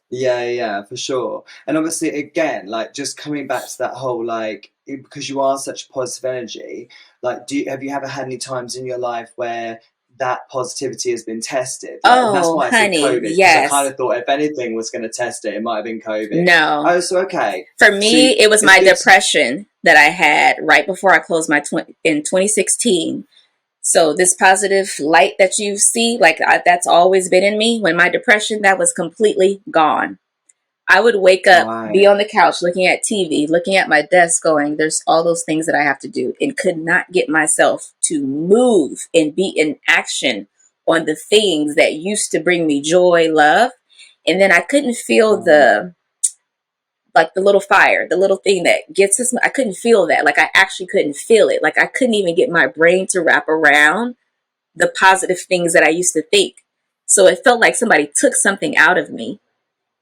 Yeah, yeah, for sure. And obviously, again, like just coming back to that whole like, because you are such positive energy, like, have you ever had any times in your life where that positivity has been tested? Like, and that's Oh, why I said honey, COVID, because I kind yes. of thought if anything was going to test it, it might have been COVID. No. Oh, so okay. For So me, it was it's my good. depression that I had right before I closed in 2016. So this positive light that you see, like that's always been in me. When my depression, that was completely gone. I would wake up, be Right. on the couch looking at TV, looking at my desk, going, there's all those things that I have to do, and could not get myself to move and be in action on the things that used to bring me joy, love. And then I couldn't feel Right. the little fire, the little thing that gets us. I couldn't feel that. Like I actually couldn't feel it. Like I couldn't even get my brain to wrap around the positive things that I used to think. So it felt like somebody took something out of me.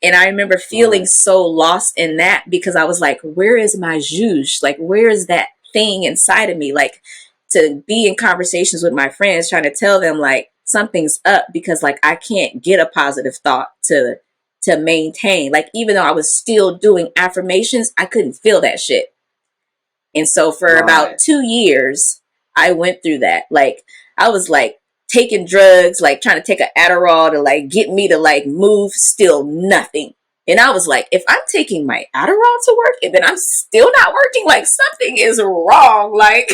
And I remember feeling Right. so lost in that because I was like, where is my juge? Like, where is that thing inside of me? Like, to be in conversations with my friends, trying to tell them like something's up because like I can't get a positive thought to maintain. Like, even though I was still doing affirmations, I couldn't feel that shit. And so for about Right. 2 years, I went through that. Like, I was like taking drugs, like trying to take an Adderall to like get me to like move, still nothing. And I was like, if I'm taking my Adderall to work and then I'm still not working, like something is wrong. Like,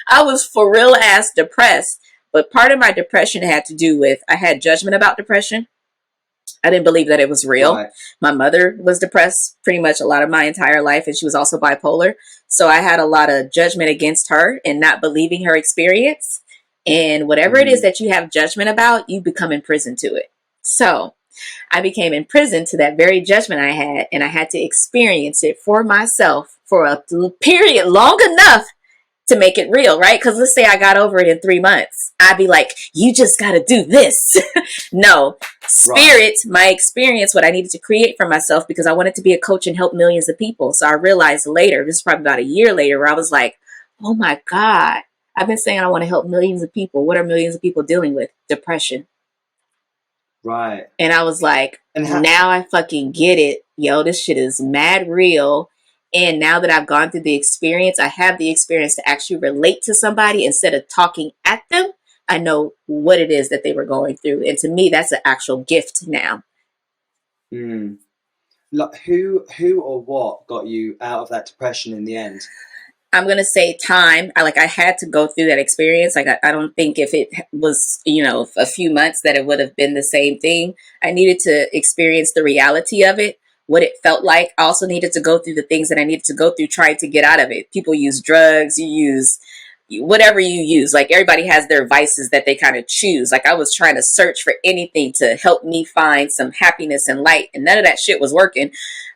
I was for real ass depressed. But part of my depression had to do with I had judgment about depression. I didn't believe that it was real. Right. My mother was depressed pretty much a lot of my entire life, and she was also bipolar. So I had a lot of judgment against her and not believing her experience. And whatever it is Mm. that you have judgment about, you become imprisoned to it. So I became imprisoned to that very judgment I had, and I had to experience it for myself for a period long enough to make it real, right? Because let's say I got over it in 3 months. I'd be like, you just got to do this. No, Right. spirit, my experience, what I needed to create for myself because I wanted to be a coach and help millions of people. So I realized later, this is probably about a year later, where I was like, oh my God, I've been saying I want to help millions of people. What are millions of people dealing with? Depression. Right. And I was like, And how? now I fucking get it. Yo, this shit is mad real. And now that I've gone through the experience, I have the experience to actually relate to somebody instead of talking at them. I know what it is that they were going through. And to me, that's an actual gift now. Mm. Like who or what got you out of that depression in the end? I'm gonna say time. I had to go through that experience. Like I don't think if it was a few months that it would have been the same thing. I needed to experience the reality of it, what it felt like. I also needed to go through the things that I needed to go through trying to get out of it. People use drugs, you use whatever you use. Like everybody has their vices that they kind of choose. Like I was trying to search for anything to help me find some happiness and light, and none of that shit was working.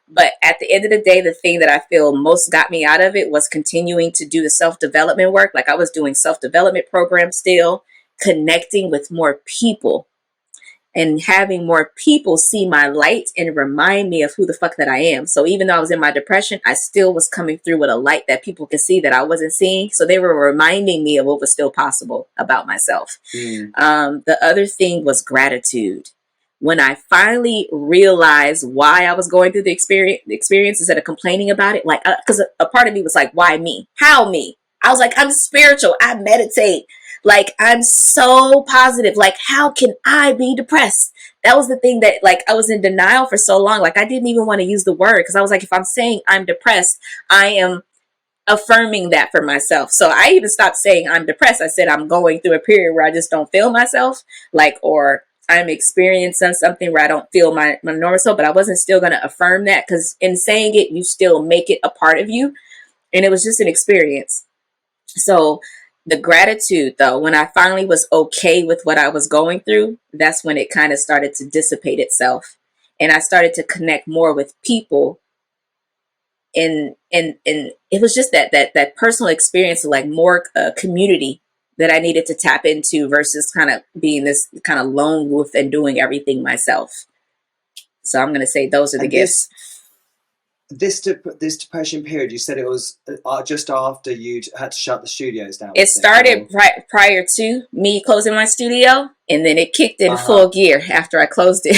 But at the end of the day, the thing that I feel most got me out of it was continuing to do the self-development work. Like I was doing self-development programs still, connecting with more people and having more people see my light and remind me of who the fuck that I am. So even though I was in my depression, I still was coming through with a light that people could see that I wasn't seeing. So they were reminding me of what was still possible about myself. Mm. The other thing was gratitude. When I finally realized why I was going through the experience instead of complaining about it, like, because a part of me was like, why me? How me? I was like, I'm spiritual. I meditate. Like, I'm so positive. Like, how can I be depressed? That was the thing that, like, I was in denial for so long. Like, I didn't even want to use the word because I was like, if I'm saying I'm depressed, I am affirming that for myself. So I even stopped saying I'm depressed. I said I'm going through a period where I just don't feel myself, like, or I'm experiencing something where I don't feel my normal self, but I wasn't still going to affirm that because in saying it, you still make it a part of you. And it was just an experience. So the gratitude, though, when I finally was okay with what I was going through, that's when it kind of started to dissipate itself. And I started to connect more with people. And it was just that personal experience of like more community that I needed to tap into versus kind of being this kind of lone wolf and doing everything myself. So I'm going to say those are the And gifts. this depression period, you said it was just after you'd had to shut the studios down, It was it? started prior to me closing my studio, and then it kicked in Uh-huh. full gear after I closed it.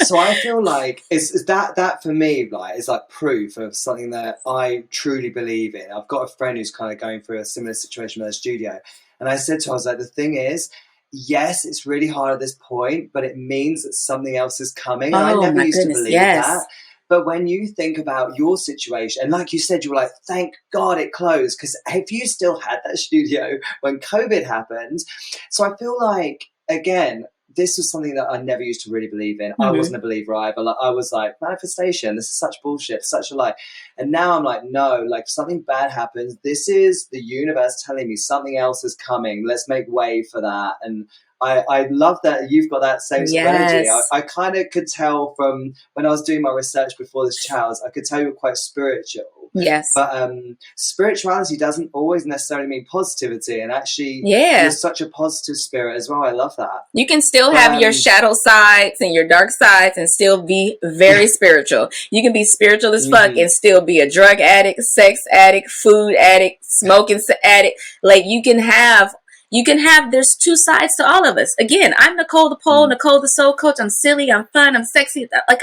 So I feel like is that for me, like, is like proof of something that I truly believe in. I've got a friend who's kind of going through a similar situation with her studio, and I said to her, I was like, the thing is, yes, it's really hard at this point, but it means that something else is coming. And I Oh never my used to goodness, believe that. yes. But when you think about your situation, and like you said, you were like, thank God it closed, because if you still had that studio when COVID happened, so I feel like, again, this was something that I never used to really believe in. I Mhm. wasn't a believer either. Like, I was like, manifestation, this is such bullshit, such a lie. And now I'm like, no, like, if something bad happens, this is the universe telling me something else is coming. Let's make way for that. And I love that you've got that same sort of energy. Yes. I kind of could tell from when I was doing my research before this chat, I could tell you were quite spiritual. Yes. But spirituality doesn't always necessarily mean positivity. And actually, Yeah. you're such a positive spirit as well. I love that. You can still have your shadow sides and your dark sides and still be very spiritual. You can be spiritual as fuck and still be a drug addict, sex addict, food addict, smoking addict. Like, you can have, there's two sides to all of us. Again, I'm Nicole the Pole, Nicole the Soul Coach. I'm silly, I'm fun, I'm sexy. Like,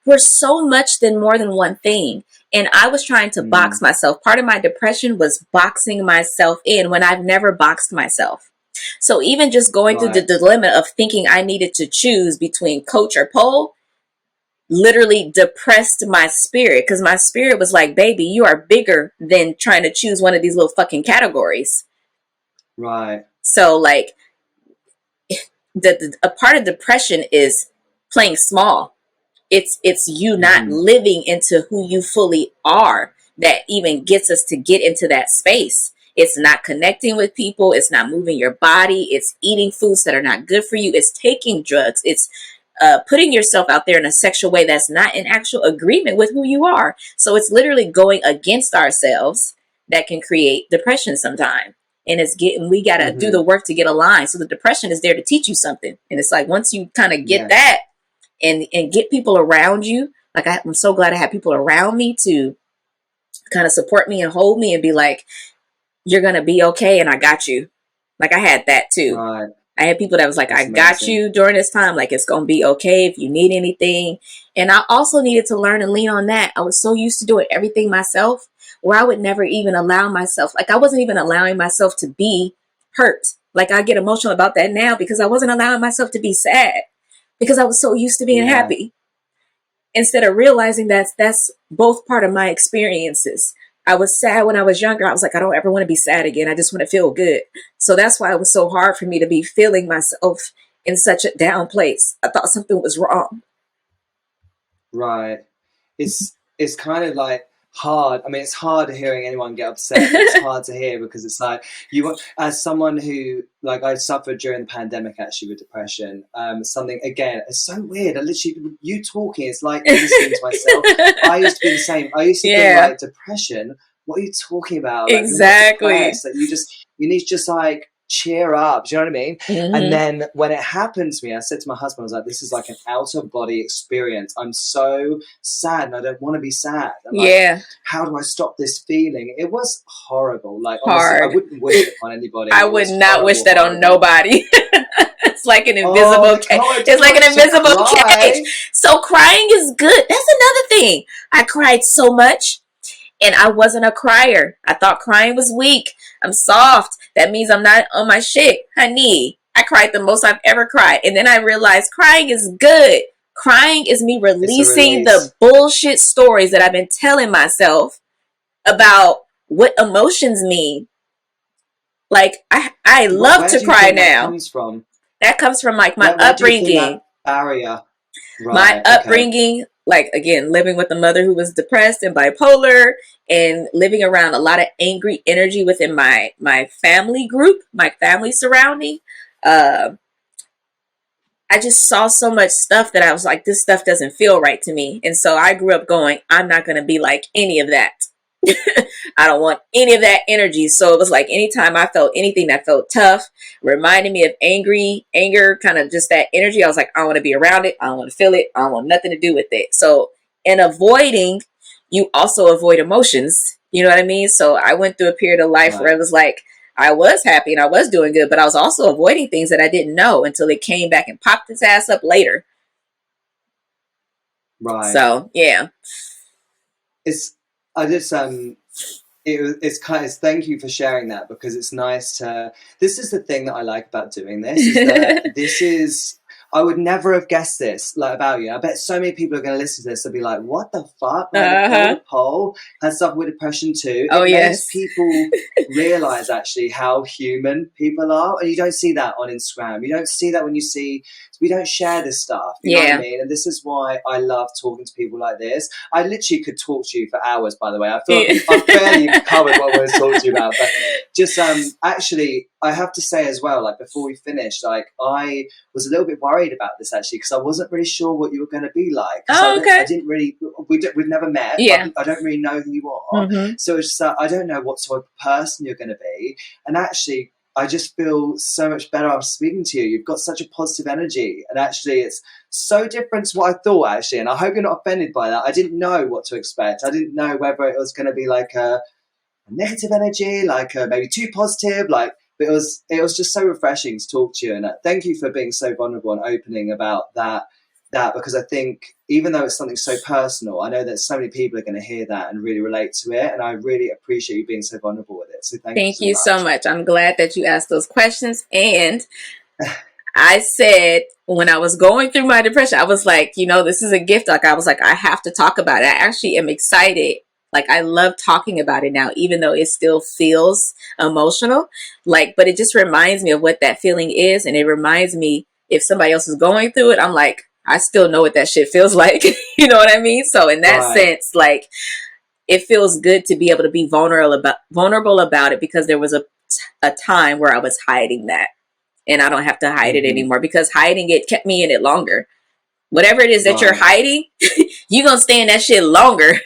we're so much more than one thing. And I was trying to box myself. Part of my depression was boxing myself in when I've never boxed myself. So even just going through the dilemma of thinking I needed to choose between coach or pole literally depressed my spirit, because my spirit was like, baby, you are bigger than trying to choose one of these little fucking categories. Right. So like a part of depression is playing small. It's you not living into who you fully are that even gets us to get into that space. It's not connecting with people. It's not moving your body. It's eating foods that are not good for you. It's taking drugs. It's putting yourself out there in a sexual way that's not in actual agreement with who you are. So it's literally going against ourselves that can create depression sometimes. And we got to do the work to get aligned. So the depression is there to teach you something. And it's like, once you kind of get that and get people around you, like I'm so glad I have people around me to kind of support me and hold me and be like, you're going to be okay. And I got you. Like, I had that too. Right. I had people that was like, That's I got amazing. you during this time. Like, it's going to be okay if you need anything. And I also needed to learn and lean on that. I was so used to doing everything myself where I would never even allow myself. Like, I wasn't even allowing myself to be hurt. Like, I get emotional about that now because I wasn't allowing myself to be sad because I was so used to being happy. Instead of realizing that's both part of my experiences. I was sad when I was younger. I was like, I don't ever want to be sad again. I just want to feel good. So that's why it was so hard for me to be feeling myself in such a down place. I thought something was wrong. Right. It's kind of like hard. I mean, it's hard hearing anyone get upset. It's hard to hear because it's like, you, as someone who, like, I suffered during the pandemic actually with depression. Something, again, it's so weird. I literally, you talking, it's like listening to myself. I used to be the same. I used to think like, depression, what are you talking about? Like, Exactly. you're not depressed. Like, you need to just like cheer up. Do you know what I mean? And then when it happened to me, I said to my husband, I was like, this is like an out of body experience. I'm so sad and I don't want to be sad. I'm like, how do I stop this feeling? It was horrible. Like, honestly, I wouldn't wish it on anybody. I would not wish that on nobody. It's like an invisible cage. It's like an invisible cage. So crying is good. That's another thing. I cried so much. And I wasn't a crier. I thought crying was weak. I'm soft. That means I'm not on my shit. Honey, I cried the most I've ever cried. And then I realized crying is good. Crying is me releasing the bullshit stories that I've been telling myself about what emotions mean. Like, I love to cry now. That comes from like my upbringing. Barrier. My upbringing, like, again, living with a mother who was depressed and bipolar and living around a lot of angry energy within my family group, my family surrounding. I just saw so much stuff that I was like, this stuff doesn't feel right to me. And so I grew up going, I'm not going to be like any of that. I don't want any of that energy. So it was like anytime I felt anything that felt tough, reminded me of anger, kind of just that energy, I was like, I don't want to be around it. I don't want to feel it. I don't want nothing to do with it. So in avoiding, you also avoid emotions. You know what I mean? So I went through a period of life where it was like, I was happy and I was doing good, but I was also avoiding things that I didn't know until it came back and popped its ass up later. Right. So, yeah. It's thank you for sharing that, because it's nice to, this is the thing that I like about doing this, is that I would never have guessed this, like, about you. I bet so many people are going to listen to this and be like, what the fuck? Like, Nicole The Pole has suffered with depression too. It makes people realize actually how human people are. And you don't see that on Instagram. You don't see that when we don't share this stuff. You know what I mean? And this is why I love talking to people like this. I literally could talk to you for hours, by the way. I feel like I've barely covered what I was talking to you about. But just actually, I have to say as well, like before we finished, like I was a little bit worried about this actually, because I wasn't really sure what you were going to be like. I didn't really, we've never met. Yeah. I don't really know who you are. So it's just that I don't know what sort of person you're going to be. And actually, I just feel so much better after speaking to you. You've got such a positive energy. And actually, it's so different to what I thought, actually. And I hope you're not offended by that. I didn't know what to expect. I didn't know whether it was going to be like a negative energy, like maybe too positive, like, but it was just so refreshing to talk to you. And thank you for being so vulnerable and opening about that, because I think even though it's something so personal, I know that so many people are going to hear that and really relate to it. And I really appreciate you being so vulnerable with it. So thank you so much. I'm glad that you asked those questions. And I said, when I was going through my depression, I was like, this is a gift. Like, I was like, I have to talk about it. I actually am excited. Like, I love talking about it now, even though it still feels emotional. Like, but it just reminds me of what that feeling is. And it reminds me, if somebody else is going through it, I'm like, I still know what that shit feels like. You know what I mean? So in that sense, like, it feels good to be able to be vulnerable about it, because there was a time where I was hiding that, and I don't have to hide it anymore, because hiding it kept me in it longer. Whatever it is that you're hiding, you're going to stay in that shit longer.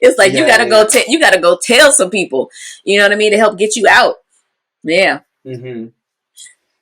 It's like, you got to you got to go tell some people, you know what I mean? To help get you out. Yeah.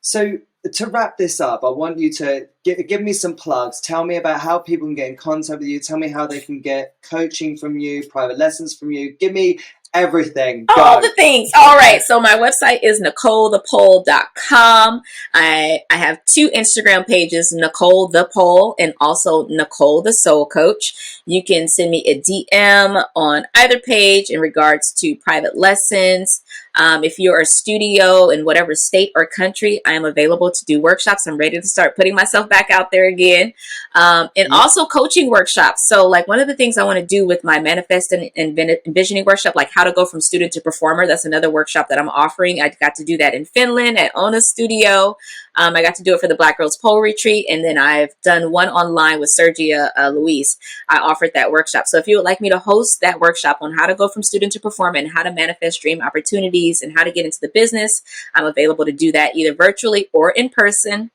So to wrap this up, I want you to give me some plugs. Tell me about how people can get in contact with you. Tell me how they can get coaching from you, private lessons from you. Give me everything. All the things. All right. So my website is NicoleThePole.com. I have 2 Instagram pages, Nicole The Pole and also Nicole The Soul Coach. You can send me a DM on either page in regards to private lessons. If you're a studio in whatever state or country, I am available to do workshops. I'm ready to start putting myself back out there again. And also coaching workshops. So like one of the things I want to do with my manifesting and envisioning workshop, like how to go from student to performer. That's another workshop that I'm offering. I got to do that in Finland at Ona Studio. I got to do it for the Black Girls Pole Retreat. And then I've done one online with Sergia Luis. I offered that workshop. So if you would like me to host that workshop on how to go from student to performer and how to manifest dream opportunities and how to get into the business, I'm available to do that either virtually or in person.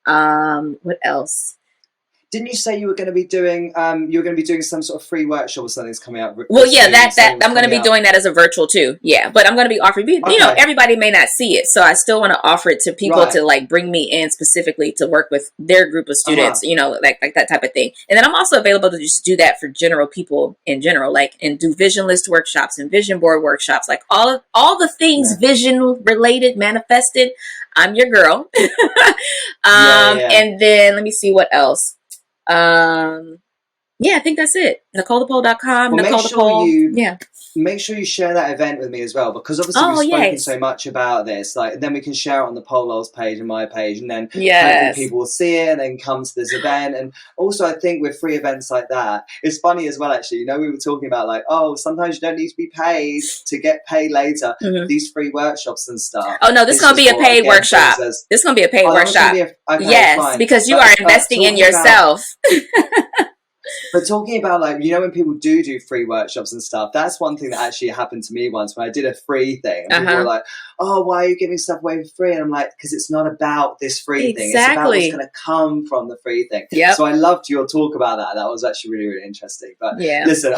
What else? Didn't you say you were going to be doing some sort of free workshop or something's coming out? Well, yeah, that I'm going to be doing that as a virtual too. Yeah, but I'm going to be offering, everybody may not see it. So I still want to offer it to people to like bring me in specifically to work with their group of students, like that type of thing. And then I'm also available to just do that for general people in general, like, and do vision list workshops and vision board workshops, like all the things vision related, manifested. I'm your girl. And then let me see what else. I think that's it. NicoleThePole.com. Well, Nicole The Pole. Make sure you share that event with me as well, because obviously we've spoken so much about this. Like, then we can share it on the Polo's page and my page, and then hopefully people will see it and then come to this event. And also, I think with free events like that, it's funny as well. Actually, we were talking about like, sometimes you don't need to be paid to get paid later. These free workshops and stuff. Oh no, this is gonna be a paid workshop. This is gonna be a paid workshop. Yes, because you are investing in yourself. But talking about like, when people do free workshops and stuff, that's one thing that actually happened to me once when I did a free thing. And people were like, why are you giving stuff away for free? And I'm like, because it's not about this free thing. It's about what's going to come from the free thing. So I loved your talk about that. That was actually really, really interesting. But listen,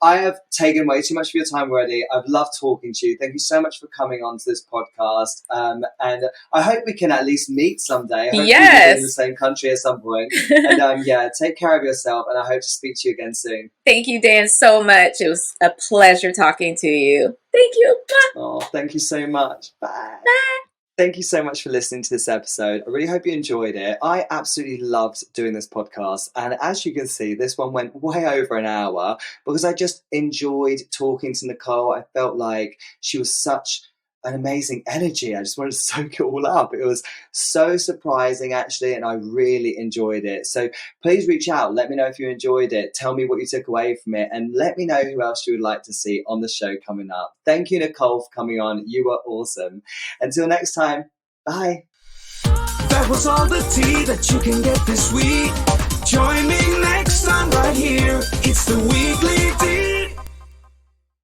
I have taken way too much of your time already. I've loved talking to you. Thank you so much for coming on to this podcast. And I hope we can at least meet someday. Hopefully we'll be in the same country at some point. And take care of yourself. And I hope to speak to you again soon. Thank you, Dan, so much. It was a pleasure talking to you. Thank you. Oh, thank you so much. Bye. Bye. Thank you so much for listening to this episode. I really hope you enjoyed it. I absolutely loved doing this podcast. And as you can see, this one went way over an hour because I just enjoyed talking to Nicole. I felt like she was such an amazing energy. I just wanted to soak it all up. It was so surprising, actually, and I really enjoyed it. So please reach out. Let me know if you enjoyed it. Tell me what you took away from it, and let me know who else you would like to see on the show coming up. Thank you, Nicole, for coming on. You were awesome. Until next time, bye. That was all the tea that you can get this week. Join me next time right here. It's the weekly